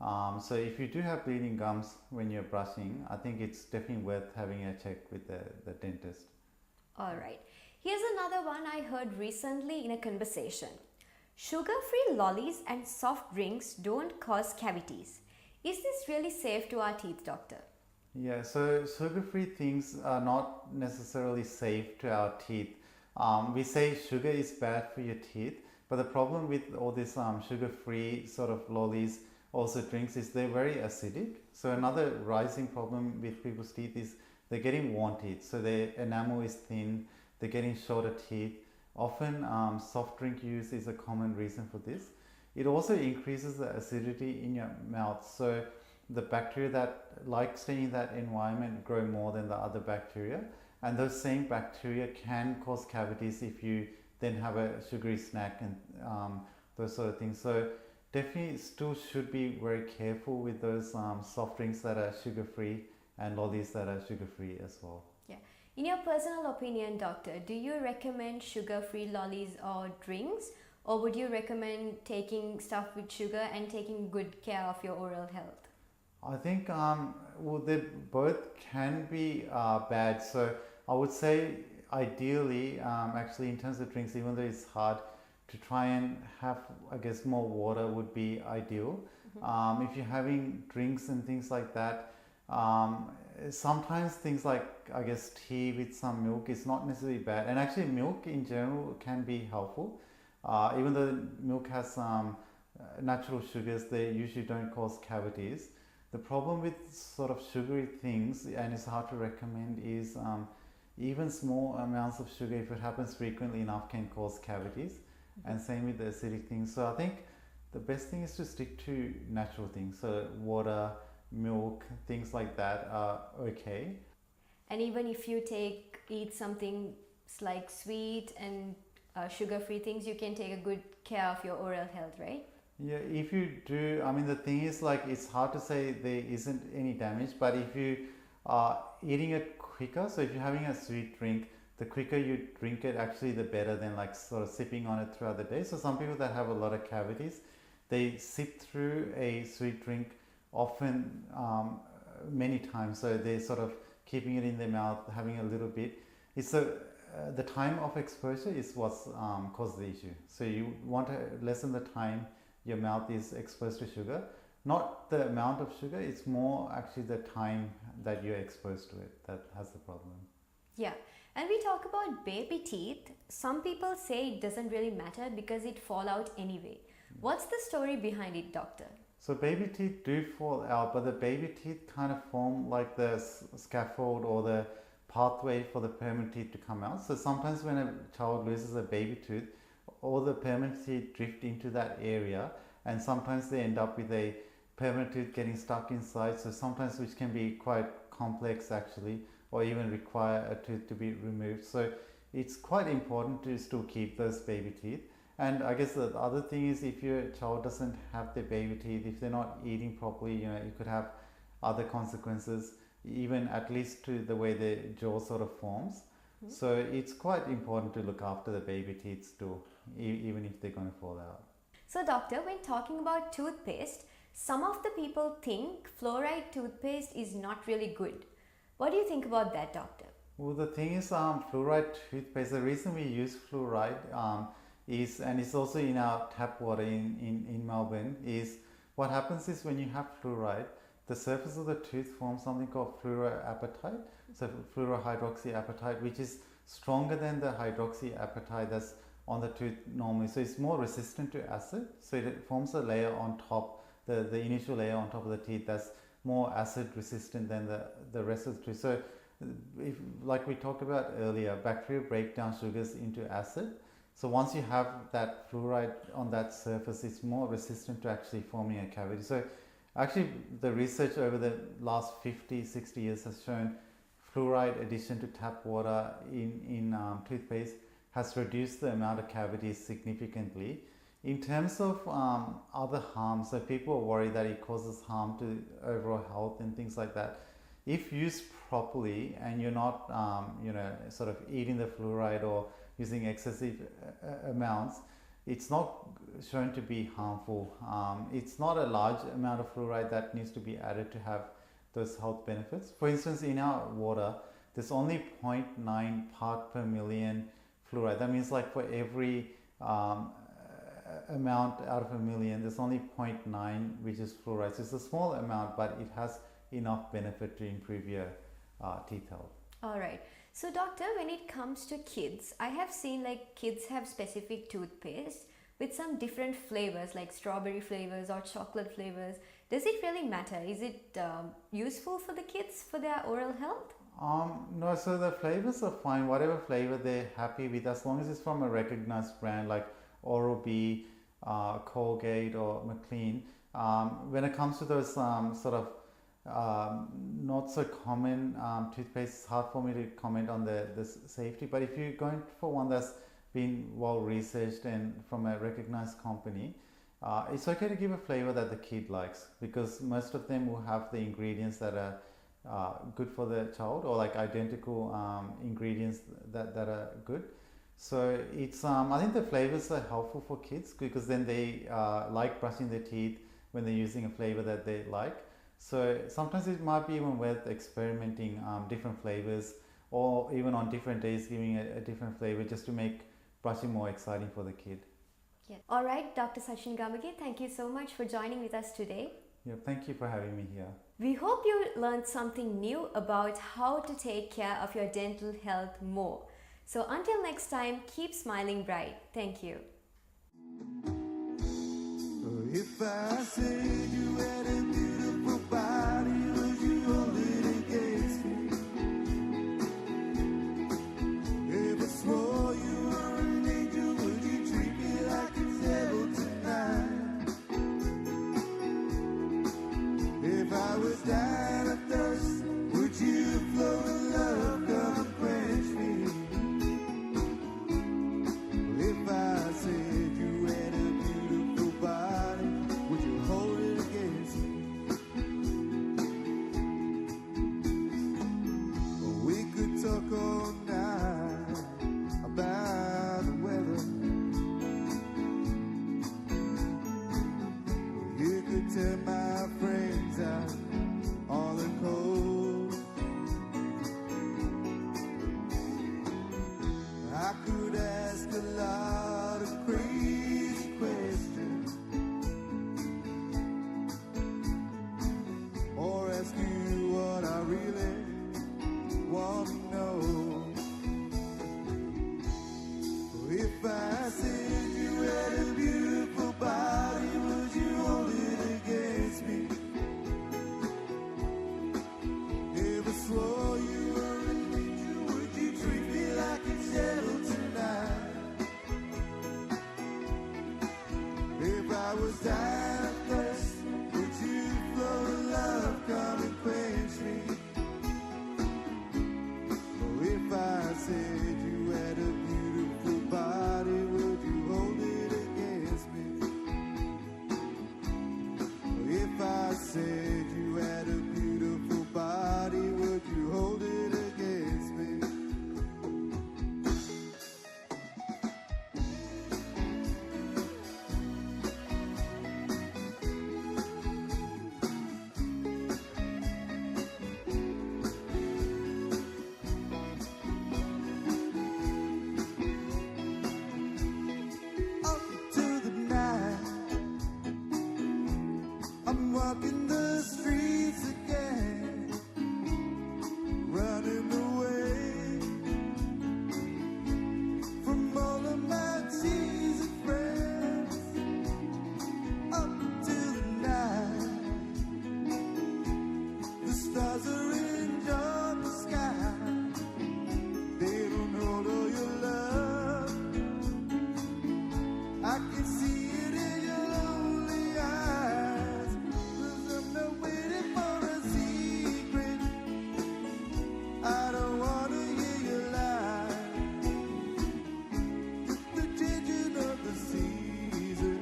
[SPEAKER 25] So if you do have bleeding gums when you're brushing, I think it's definitely worth having a check with the dentist.
[SPEAKER 8] Alright, here's another one I heard recently in a conversation. Sugar-free lollies and soft drinks don't cause cavities. Is this really safe to our teeth, doctor?
[SPEAKER 25] Yeah, so sugar-free things are not necessarily safe to our teeth. We say sugar is bad for your teeth, but the problem with all this sugar-free sort of lollies, also drinks, is they're very acidic. So another rising problem with people's teeth is they're getting worn teeth. So their enamel is thin, they're getting shorter teeth. Often soft drink use is a common reason for this. It also increases the acidity in your mouth. So the bacteria that like staying in that environment grow more than the other bacteria. And those same bacteria can cause cavities if you then have a sugary snack and those sort of things. So definitely still should be very careful with those soft drinks that are sugar-free and lollies that are sugar-free as well.
[SPEAKER 8] Yeah. In your personal opinion, doctor, do you recommend sugar-free lollies or drinks, or would you recommend taking stuff with sugar and taking good care of your oral health?
[SPEAKER 25] I think well, they both can be bad. So I would say ideally, actually in terms of drinks, even though it's hard, to try and have, I guess, more water would be ideal. If you're having drinks and things like that, sometimes things like, I guess, tea with some milk is not necessarily bad, and actually milk in general can be helpful, even though milk has natural sugars, they usually don't cause cavities. The problem with sort of sugary things, and it's hard to recommend, is even small amounts of sugar, if it happens frequently enough, can cause cavities. And same with the acidic things. So I think the best thing is to stick to natural things. So water, milk, things like that are okay.
[SPEAKER 8] And even if you eat something like sweet and sugar-free things, you can take a good care of your oral health, right?
[SPEAKER 25] Yeah, if you do, I mean, the thing is, like, it's hard to say there isn't any damage, but if you are eating it quicker, so if you're having a sweet drink, the quicker you drink it, actually, the better than like sort of sipping on it throughout the day. So some people that have a lot of cavities, they sip through a sweet drink often many times. So they're sort of keeping it in their mouth, having a little bit. It's the time of exposure is what's caused the issue. So you want to lessen the time your mouth is exposed to sugar, not the amount of sugar. It's more actually the time that you're exposed to it that has the problem.
[SPEAKER 8] Yeah, and we talk about baby teeth. Some people say it doesn't really matter because it fall out anyway. What's the story behind it, doctor?
[SPEAKER 25] So baby teeth do fall out, but the baby teeth kind of form like the scaffold or the pathway for the permanent teeth to come out. So sometimes when a child loses a baby tooth, all the permanent teeth drift into that area, and sometimes they end up with a permanent tooth getting stuck inside. So sometimes, which can be quite complex actually, or even require a tooth to be removed. So it's quite important to still keep those baby teeth. And I guess the other thing is, if your child doesn't have their baby teeth, if they're not eating properly, you know, you could have other consequences, even at least to the way the jaw sort of forms. So it's quite important to look after the baby teeth still, even if they're going to fall out.
[SPEAKER 8] So doctor, when talking about toothpaste, some of the people think fluoride toothpaste is not really good. What do you think about that, doctor?
[SPEAKER 25] Well, the thing is, fluoride toothpaste, the reason we use fluoride is, and it's also in our tap water in Melbourne, is what happens is when you have fluoride, the surface of the tooth forms something called fluoroapatite, so fluorohydroxyapatite, which is stronger than the hydroxyapatite that's on the tooth normally. So it's more resistant to acid, so it forms a layer on top, the initial layer on top of the teeth that's more acid resistant than the rest of the tooth. So if, like we talked about earlier, bacteria break down sugars into acid. So once you have that fluoride on that surface, it's more resistant to actually forming a cavity. So actually, the research over the last 50-60 years has shown fluoride addition to tap water in toothpaste has reduced the amount of cavities significantly. In terms of other harms, so people are worried that it causes harm to overall health and things like that. If used properly and you're not, you know, sort of eating the fluoride or using excessive amounts, it's not shown to be harmful. It's not a large amount of fluoride that needs to be added to have those health benefits. For instance, in our water, there's only 0.9 part per million fluoride. That means like for every amount out of a million, there's only 0.9 which is fluoride. So it's a small amount, but it has enough benefit to improve your teeth health.
[SPEAKER 8] All right. So doctor, when it comes to kids, I have seen like kids have specific toothpaste with some different flavors like strawberry flavors or chocolate flavors. Does it really matter? Is it useful for the kids for their oral health?
[SPEAKER 25] No, so the flavors are fine, whatever flavor they're happy with, as long as it's from a recognized brand like Oral-B, Colgate or McLean. When it comes to those sort of not so common toothpaste, it's hard for me to comment on the safety, but if you're going for one that's been well researched and from a recognized company, it's okay to give a flavor that the kid likes, because most of them will have the ingredients that are good for the child, or like identical ingredients that are good. So it's I think the flavors are helpful for kids because then they like brushing their teeth when they're using a flavor that they like. So sometimes it might be even worth experimenting different flavors, or even on different days giving a different flavor just to make brushing more exciting for the kid.
[SPEAKER 8] Yeah. All right, Dr. Sachin Gamage, thank you so much for joining with us today.
[SPEAKER 25] Yeah, thank you for having me here.
[SPEAKER 8] We hope you learned something new about how to take care of your dental health more. So until next time, keep smiling bright. Thank you.
[SPEAKER 10] If I said you had a beautiful body, would you hold it against me? If I swore you were an angel, would you treat me like a devil tonight? If I was dying of thirst, would you flow in love, come and quench me? If I said you had a beautiful body, would you hold it against me? We could talk all night about the weather. You could tell my friends out on the coast. I could ask a lot of crazy questions, or ask you what I really want to know. If I said you had a beautiful body, would you hold it against me? If I swore you were an angel, would you treat me like a devil tonight? If I was dying of thirst, would you flow in love, come and quench me? If I said you had a beautiful body, would you hold it against me? If I said you had a beautiful body, would you hold it against me? Up to the night, I'm walking the streets again, running away from all of my cheesy friends. Up to the night, the stars are in the sky. They don't hold all your love. I can see it in your lonely eyes, 'cause I'm not waiting for a secret. I don't wanna hear your lie. It's the changing of the season.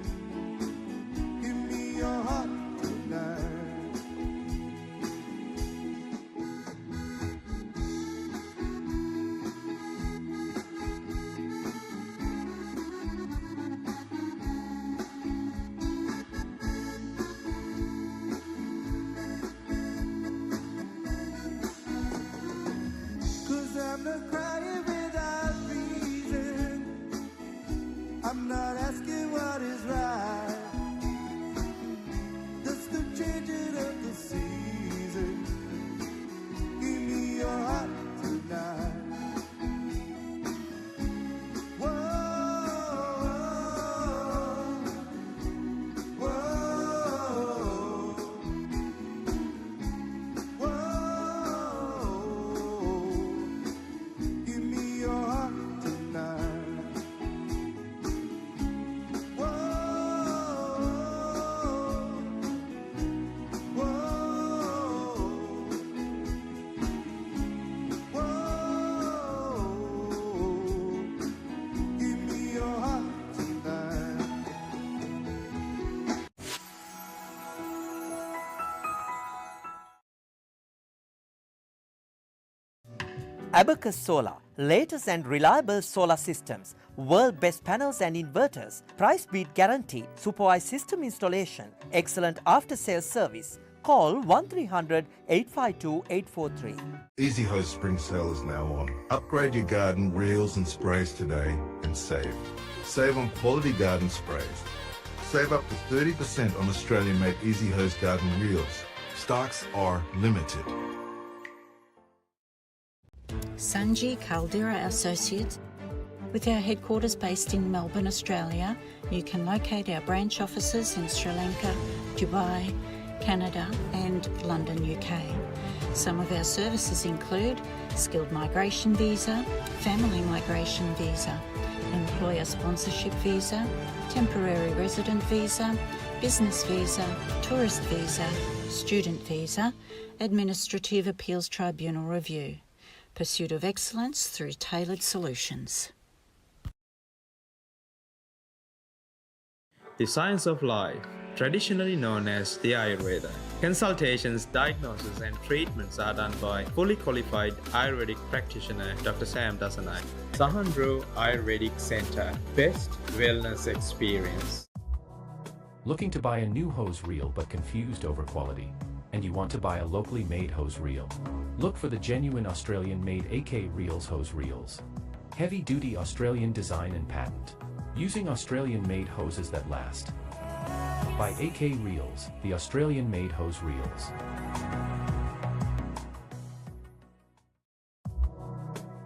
[SPEAKER 10] Give me your heart tonight. Cause I'm not crying without reason. I'm not asking what is right. That's the changing of the season. Give me your heart tonight. Whoa, whoa, whoa. Give me your heart tonight. Whoa,
[SPEAKER 9] Abacus Solar, latest and reliable solar systems, world best panels and inverters, price beat guarantee, supervised system installation, excellent after sales service. Call 1300 852 843.
[SPEAKER 5] Easy Hose spring sale is now on. Upgrade your garden reels and sprays today and save. Save on quality garden sprays. Save up to 30% on Australian-made Easy Hose garden reels. Stocks are limited.
[SPEAKER 4] Sanji Caldera Associates, With our headquarters based in Melbourne, Australia, you can locate our branch offices in Sri Lanka, Dubai, Canada and London, UK. Some of our services include skilled migration visa, family migration visa, employer sponsorship visa, temporary resident visa, business visa, tourist visa, student visa, administrative appeals tribunal review. Pursuit of excellence through tailored solutions.
[SPEAKER 6] The science of life, traditionally known as the Ayurveda. Consultations, diagnosis and treatments are done by fully qualified Ayurvedic practitioner Dr. Sam Dasanai. Sahandro Ayurvedic Center, best wellness experience.
[SPEAKER 7] Looking to buy a new hose reel but confused over quality? And you want to buy a locally made hose reel? Look for the genuine Australian-made AK Reels hose reels. Heavy-duty Australian design and patent. Using Australian-made hoses that last. By AK Reels, the Australian-made hose reels.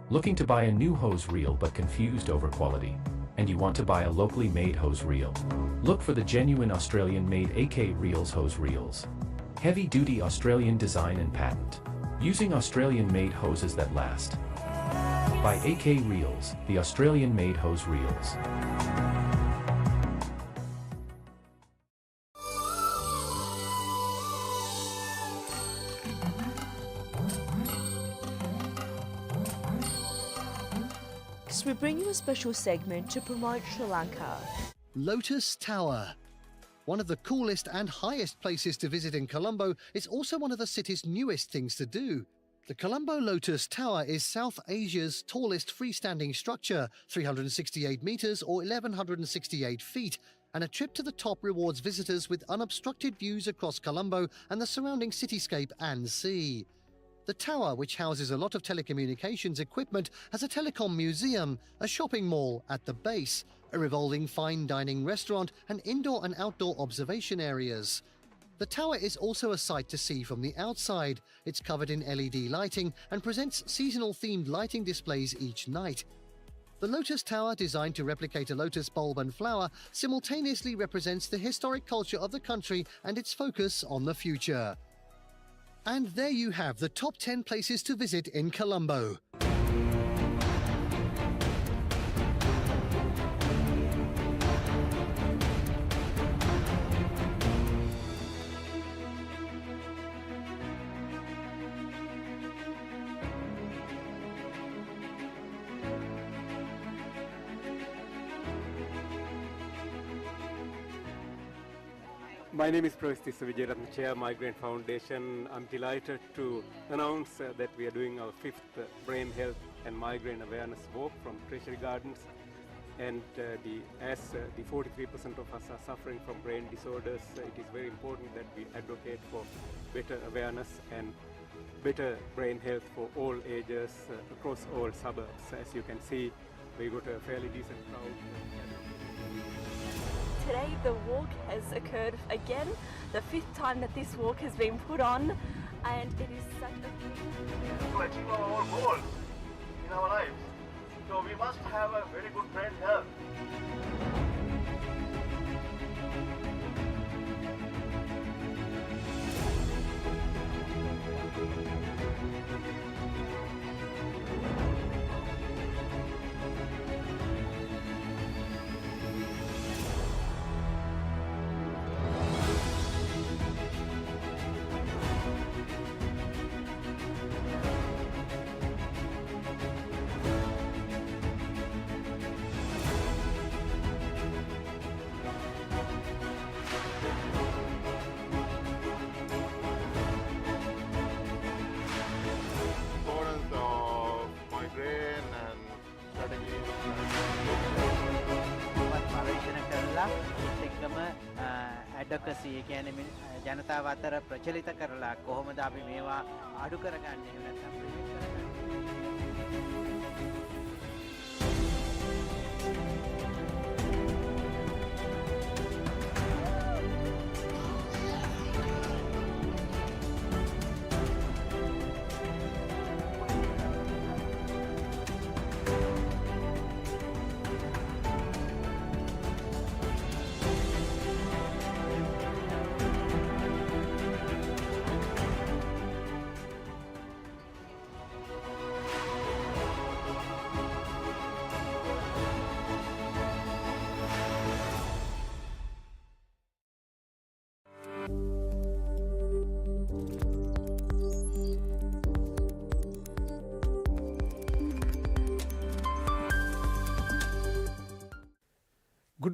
[SPEAKER 7] Looking to buy a new hose reel but confused over quality? And you want to buy a locally made hose reel? Look for the genuine Australian-made AK Reels hose reels. Heavy-duty Australian design and patent. Using Australian-made hoses that last. By AK Reels, the Australian-made hose reels.
[SPEAKER 12] We bring you a special segment to promote Sri Lanka.
[SPEAKER 13] Lotus Tower. One of the coolest and highest places to visit in Colombo, it's also one of the city's newest things to do. The Colombo Lotus Tower is South Asia's tallest freestanding structure, 368 metres or 1,168 feet, and a trip to the top rewards visitors with unobstructed views across Colombo and the surrounding cityscape and sea. The tower, which houses a lot of telecommunications equipment, has a telecom museum, a shopping mall at the base, a revolving fine dining restaurant, and indoor and outdoor observation areas. The tower is also a sight to see from the outside. It's covered in LED lighting and presents seasonal themed lighting displays each night. The Lotus Tower, designed to replicate a lotus bulb and flower, simultaneously represents the historic culture of the country and its focus on the future. And there you have the top 10 places to visit in Colombo.
[SPEAKER 16] My name is Professor Vijayaratna, Chair, Migraine Foundation. I'm delighted to announce that we are doing our 5th Brain Health and Migraine Awareness Walk from Treasury Gardens. And as the 43% of us are suffering from brain disorders, it is very important that we advocate for better awareness and better brain health for all ages across all suburbs. As you can see, we got a fairly decent crowd.
[SPEAKER 12] Today the walk has occurred again, the 5th time that this walk has been put on, and it is such a...
[SPEAKER 15] To achieve our goals in our lives, so we must have a very good brain health.
[SPEAKER 17] ඇඩ්වොකසි කියන්නේ ජනතාව අතර ප්‍රචලිත කරලා කොහොමද අපි මේවා අඩු කරගන්නේ නැත්නම් ප්‍රිවෙන්ට් කරගන්නේ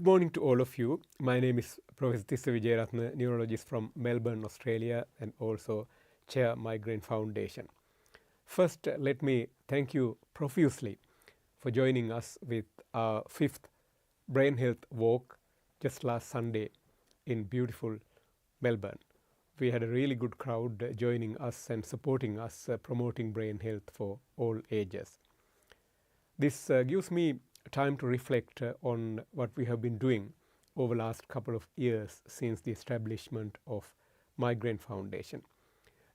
[SPEAKER 18] morning to all of you. My name is Professor Tissa Wijeratna, neurologist from Melbourne, Australia, and also Chair Migraine Foundation. First, let me thank you profusely for joining us with our 5th Brain Health Walk just last Sunday in beautiful Melbourne. We had a really good crowd joining us and supporting us, promoting brain health for all ages. This gives me time to reflect on what we have been doing over the last couple of years since the establishment of Migraine Foundation.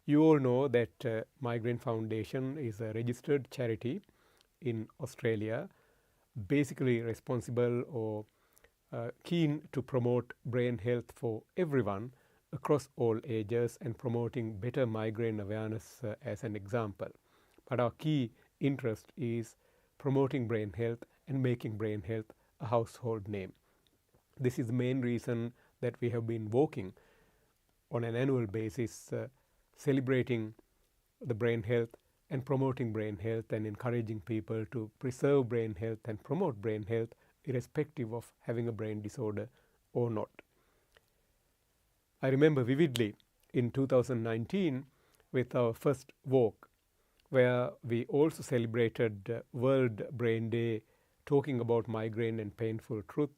[SPEAKER 18] You all know that Migraine Foundation is a registered charity in Australia, basically responsible or keen to promote brain health for everyone across all ages and promoting better migraine awareness as an example. But our key interest is promoting brain health and making brain health a household name. This is the main reason that we have been walking on an annual basis, celebrating the brain health and promoting brain health and encouraging people to preserve brain health and promote brain health irrespective of having a brain disorder or not. I remember vividly in 2019 with our first walk, where we also celebrated World Brain Day, talking about migraine and painful truth.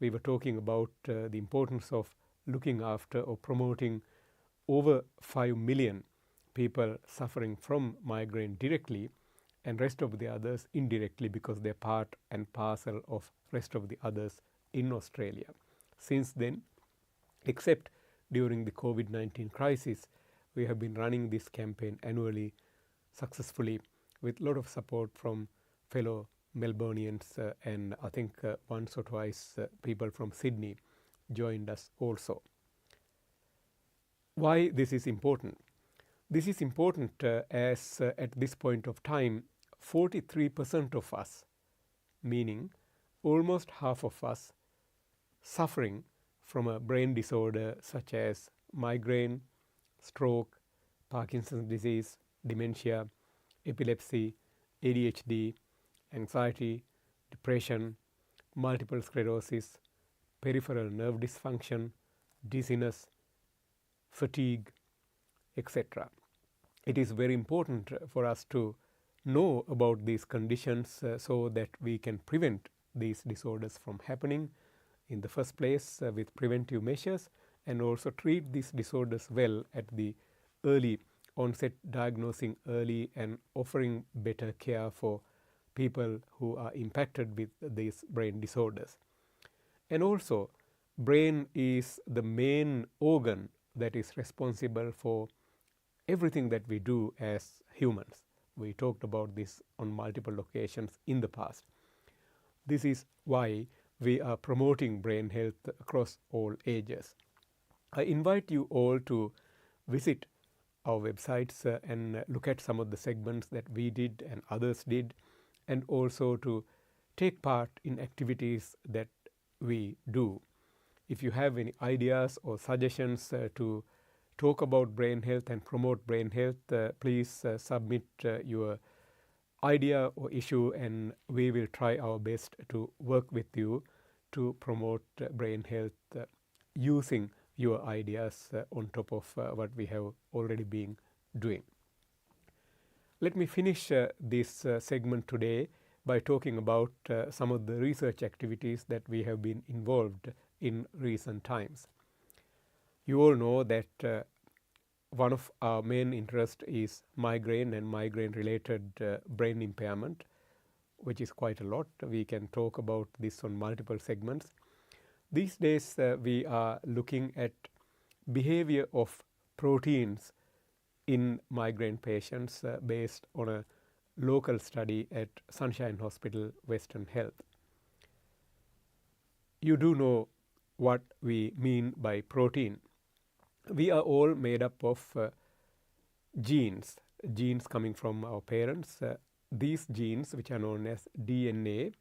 [SPEAKER 18] We were talking about the importance of looking after or promoting over 5 million people suffering from migraine directly and rest of the others indirectly, because they're part and parcel of rest of the others in Australia. Since then, except during the COVID-19 crisis, we have been running this campaign annually successfully with a lot of support from fellow Melbournians, and I think once or twice people from Sydney joined us also. Why this is important? This is important as at this point of time 43% of us, meaning almost half of us, suffering from a brain disorder such as migraine, stroke, Parkinson's disease, dementia, epilepsy, ADHD, anxiety, depression, multiple sclerosis, peripheral nerve dysfunction, dizziness, fatigue, etc. It is very important for us to know about these conditions so that we can prevent these disorders from happening in the first place with preventive measures, and also treat these disorders well at the early onset, diagnosing early and offering better care for people who are impacted with these brain disorders. And also, brain is the main organ that is responsible for everything that we do as humans. We talked about this on multiple occasions in the past. This is why we are promoting brain health across all ages. I invite you all to visit our websites and look at some of the segments that we did and others did, and also to take part in activities that we do. If you have any ideas or suggestions to talk about brain health and promote brain health, please submit your idea or issue, and we will try our best to work with you to promote brain health using your ideas on top of what we have already been doing. Let me finish this segment today by talking about some of the research activities that we have been involved in recent times. You all know that one of our main interests is migraine and migraine related brain impairment, which is quite a lot. We can talk about this on multiple segments. These days we are looking at behavior of proteins in migraine patients based on a local study at Sunshine Hospital, Western Health. You do know what we mean by protein. We are all made up of genes coming from our parents. These genes, which are known as DNA,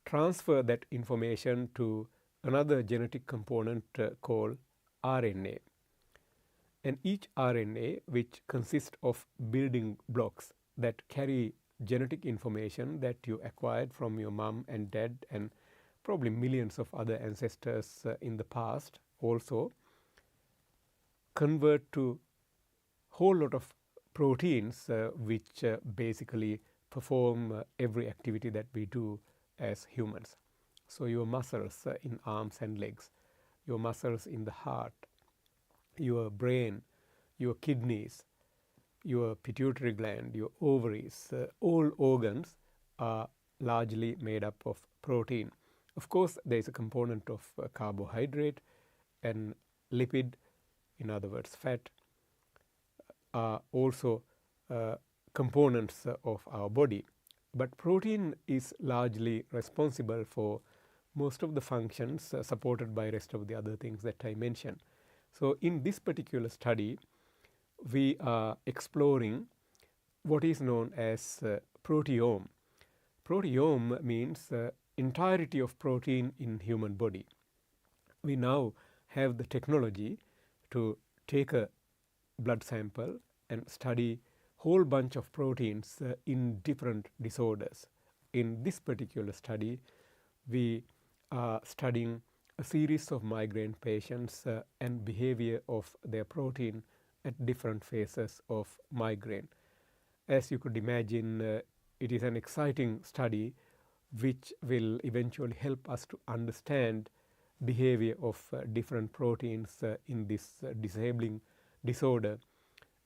[SPEAKER 18] transfer that information to another genetic component called RNA. And each RNA, which consists of building blocks that carry genetic information that you acquired from your mom and dad and probably millions of other ancestors in the past also convert to whole lot of proteins which basically perform every activity that we do as humans. So your muscles in arms and legs, your muscles in the heart, your brain, your kidneys, your pituitary gland, your ovaries, all organs are largely made up of protein. Of course, there is a component of carbohydrate and lipid, in other words fat, are also components of our body. But protein is largely responsible for most of the functions supported by rest of the other things that I mentioned. So in this particular study, we are exploring what is known as proteome. Proteome means entirety of protein in human body. We now have the technology to take a blood sample and study whole bunch of proteins in different disorders. In this particular study, we are studying a series of migraine patients and behavior of their protein at different phases of migraine. As you could imagine, it is an exciting study which will eventually help us to understand behavior of different proteins in this disabling disorder,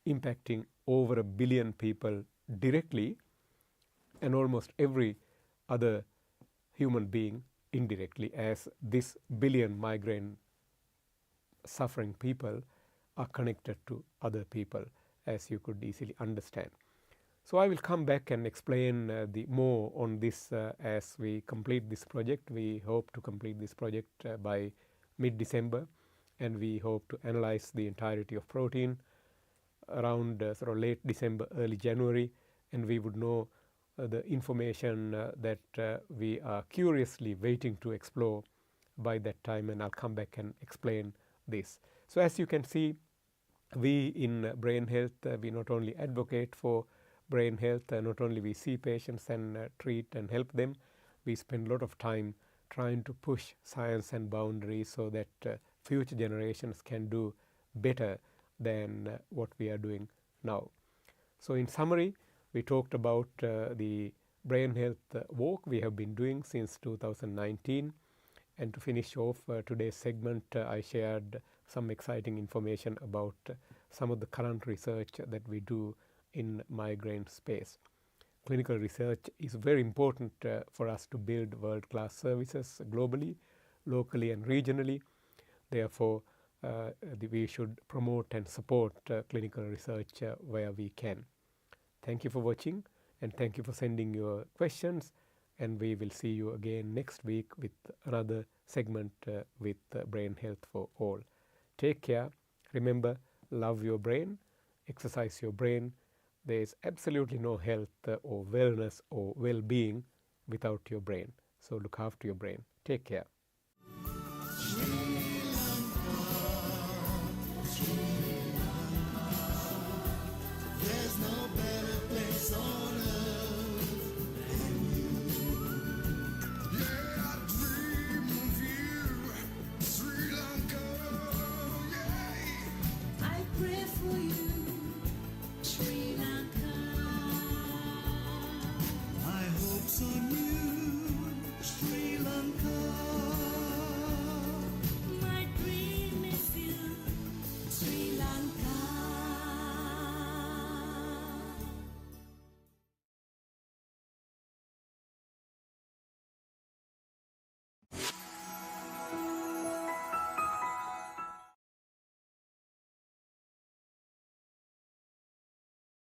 [SPEAKER 18] impacting over 1 billion people directly and almost every other human being indirectly, as this billion migraine suffering people are connected to other people, as you could easily understand. So I will come back and explain the more on this as we complete this project. We hope to complete this project by mid-December, and we hope to analyze the entirety of protein around sort of late December, early January, and we would know the information that we are curiously waiting to explore by that time, and I'll come back and explain this. So as you can see, we in brain health, we not only advocate for brain health, not only we see patients and treat and help them, we spend a lot of time trying to push science and boundaries so that future generations can do better than what we are doing now. So in summary, we talked about the brain health walk we have been doing since 2019, and to finish off today's segment, I shared some exciting information about some of the current research that we do in migraine space. Clinical research is very important for us to build world-class services globally, locally and regionally. Therefore, we should promote and support clinical research where we can. Thank you for watching, and thank you for sending your questions, and we will see you again next week with another segment with brain health for all. Take care. Remember, love your brain, exercise your brain. There is absolutely no health or wellness or well-being without your brain. So look after your brain. Take care.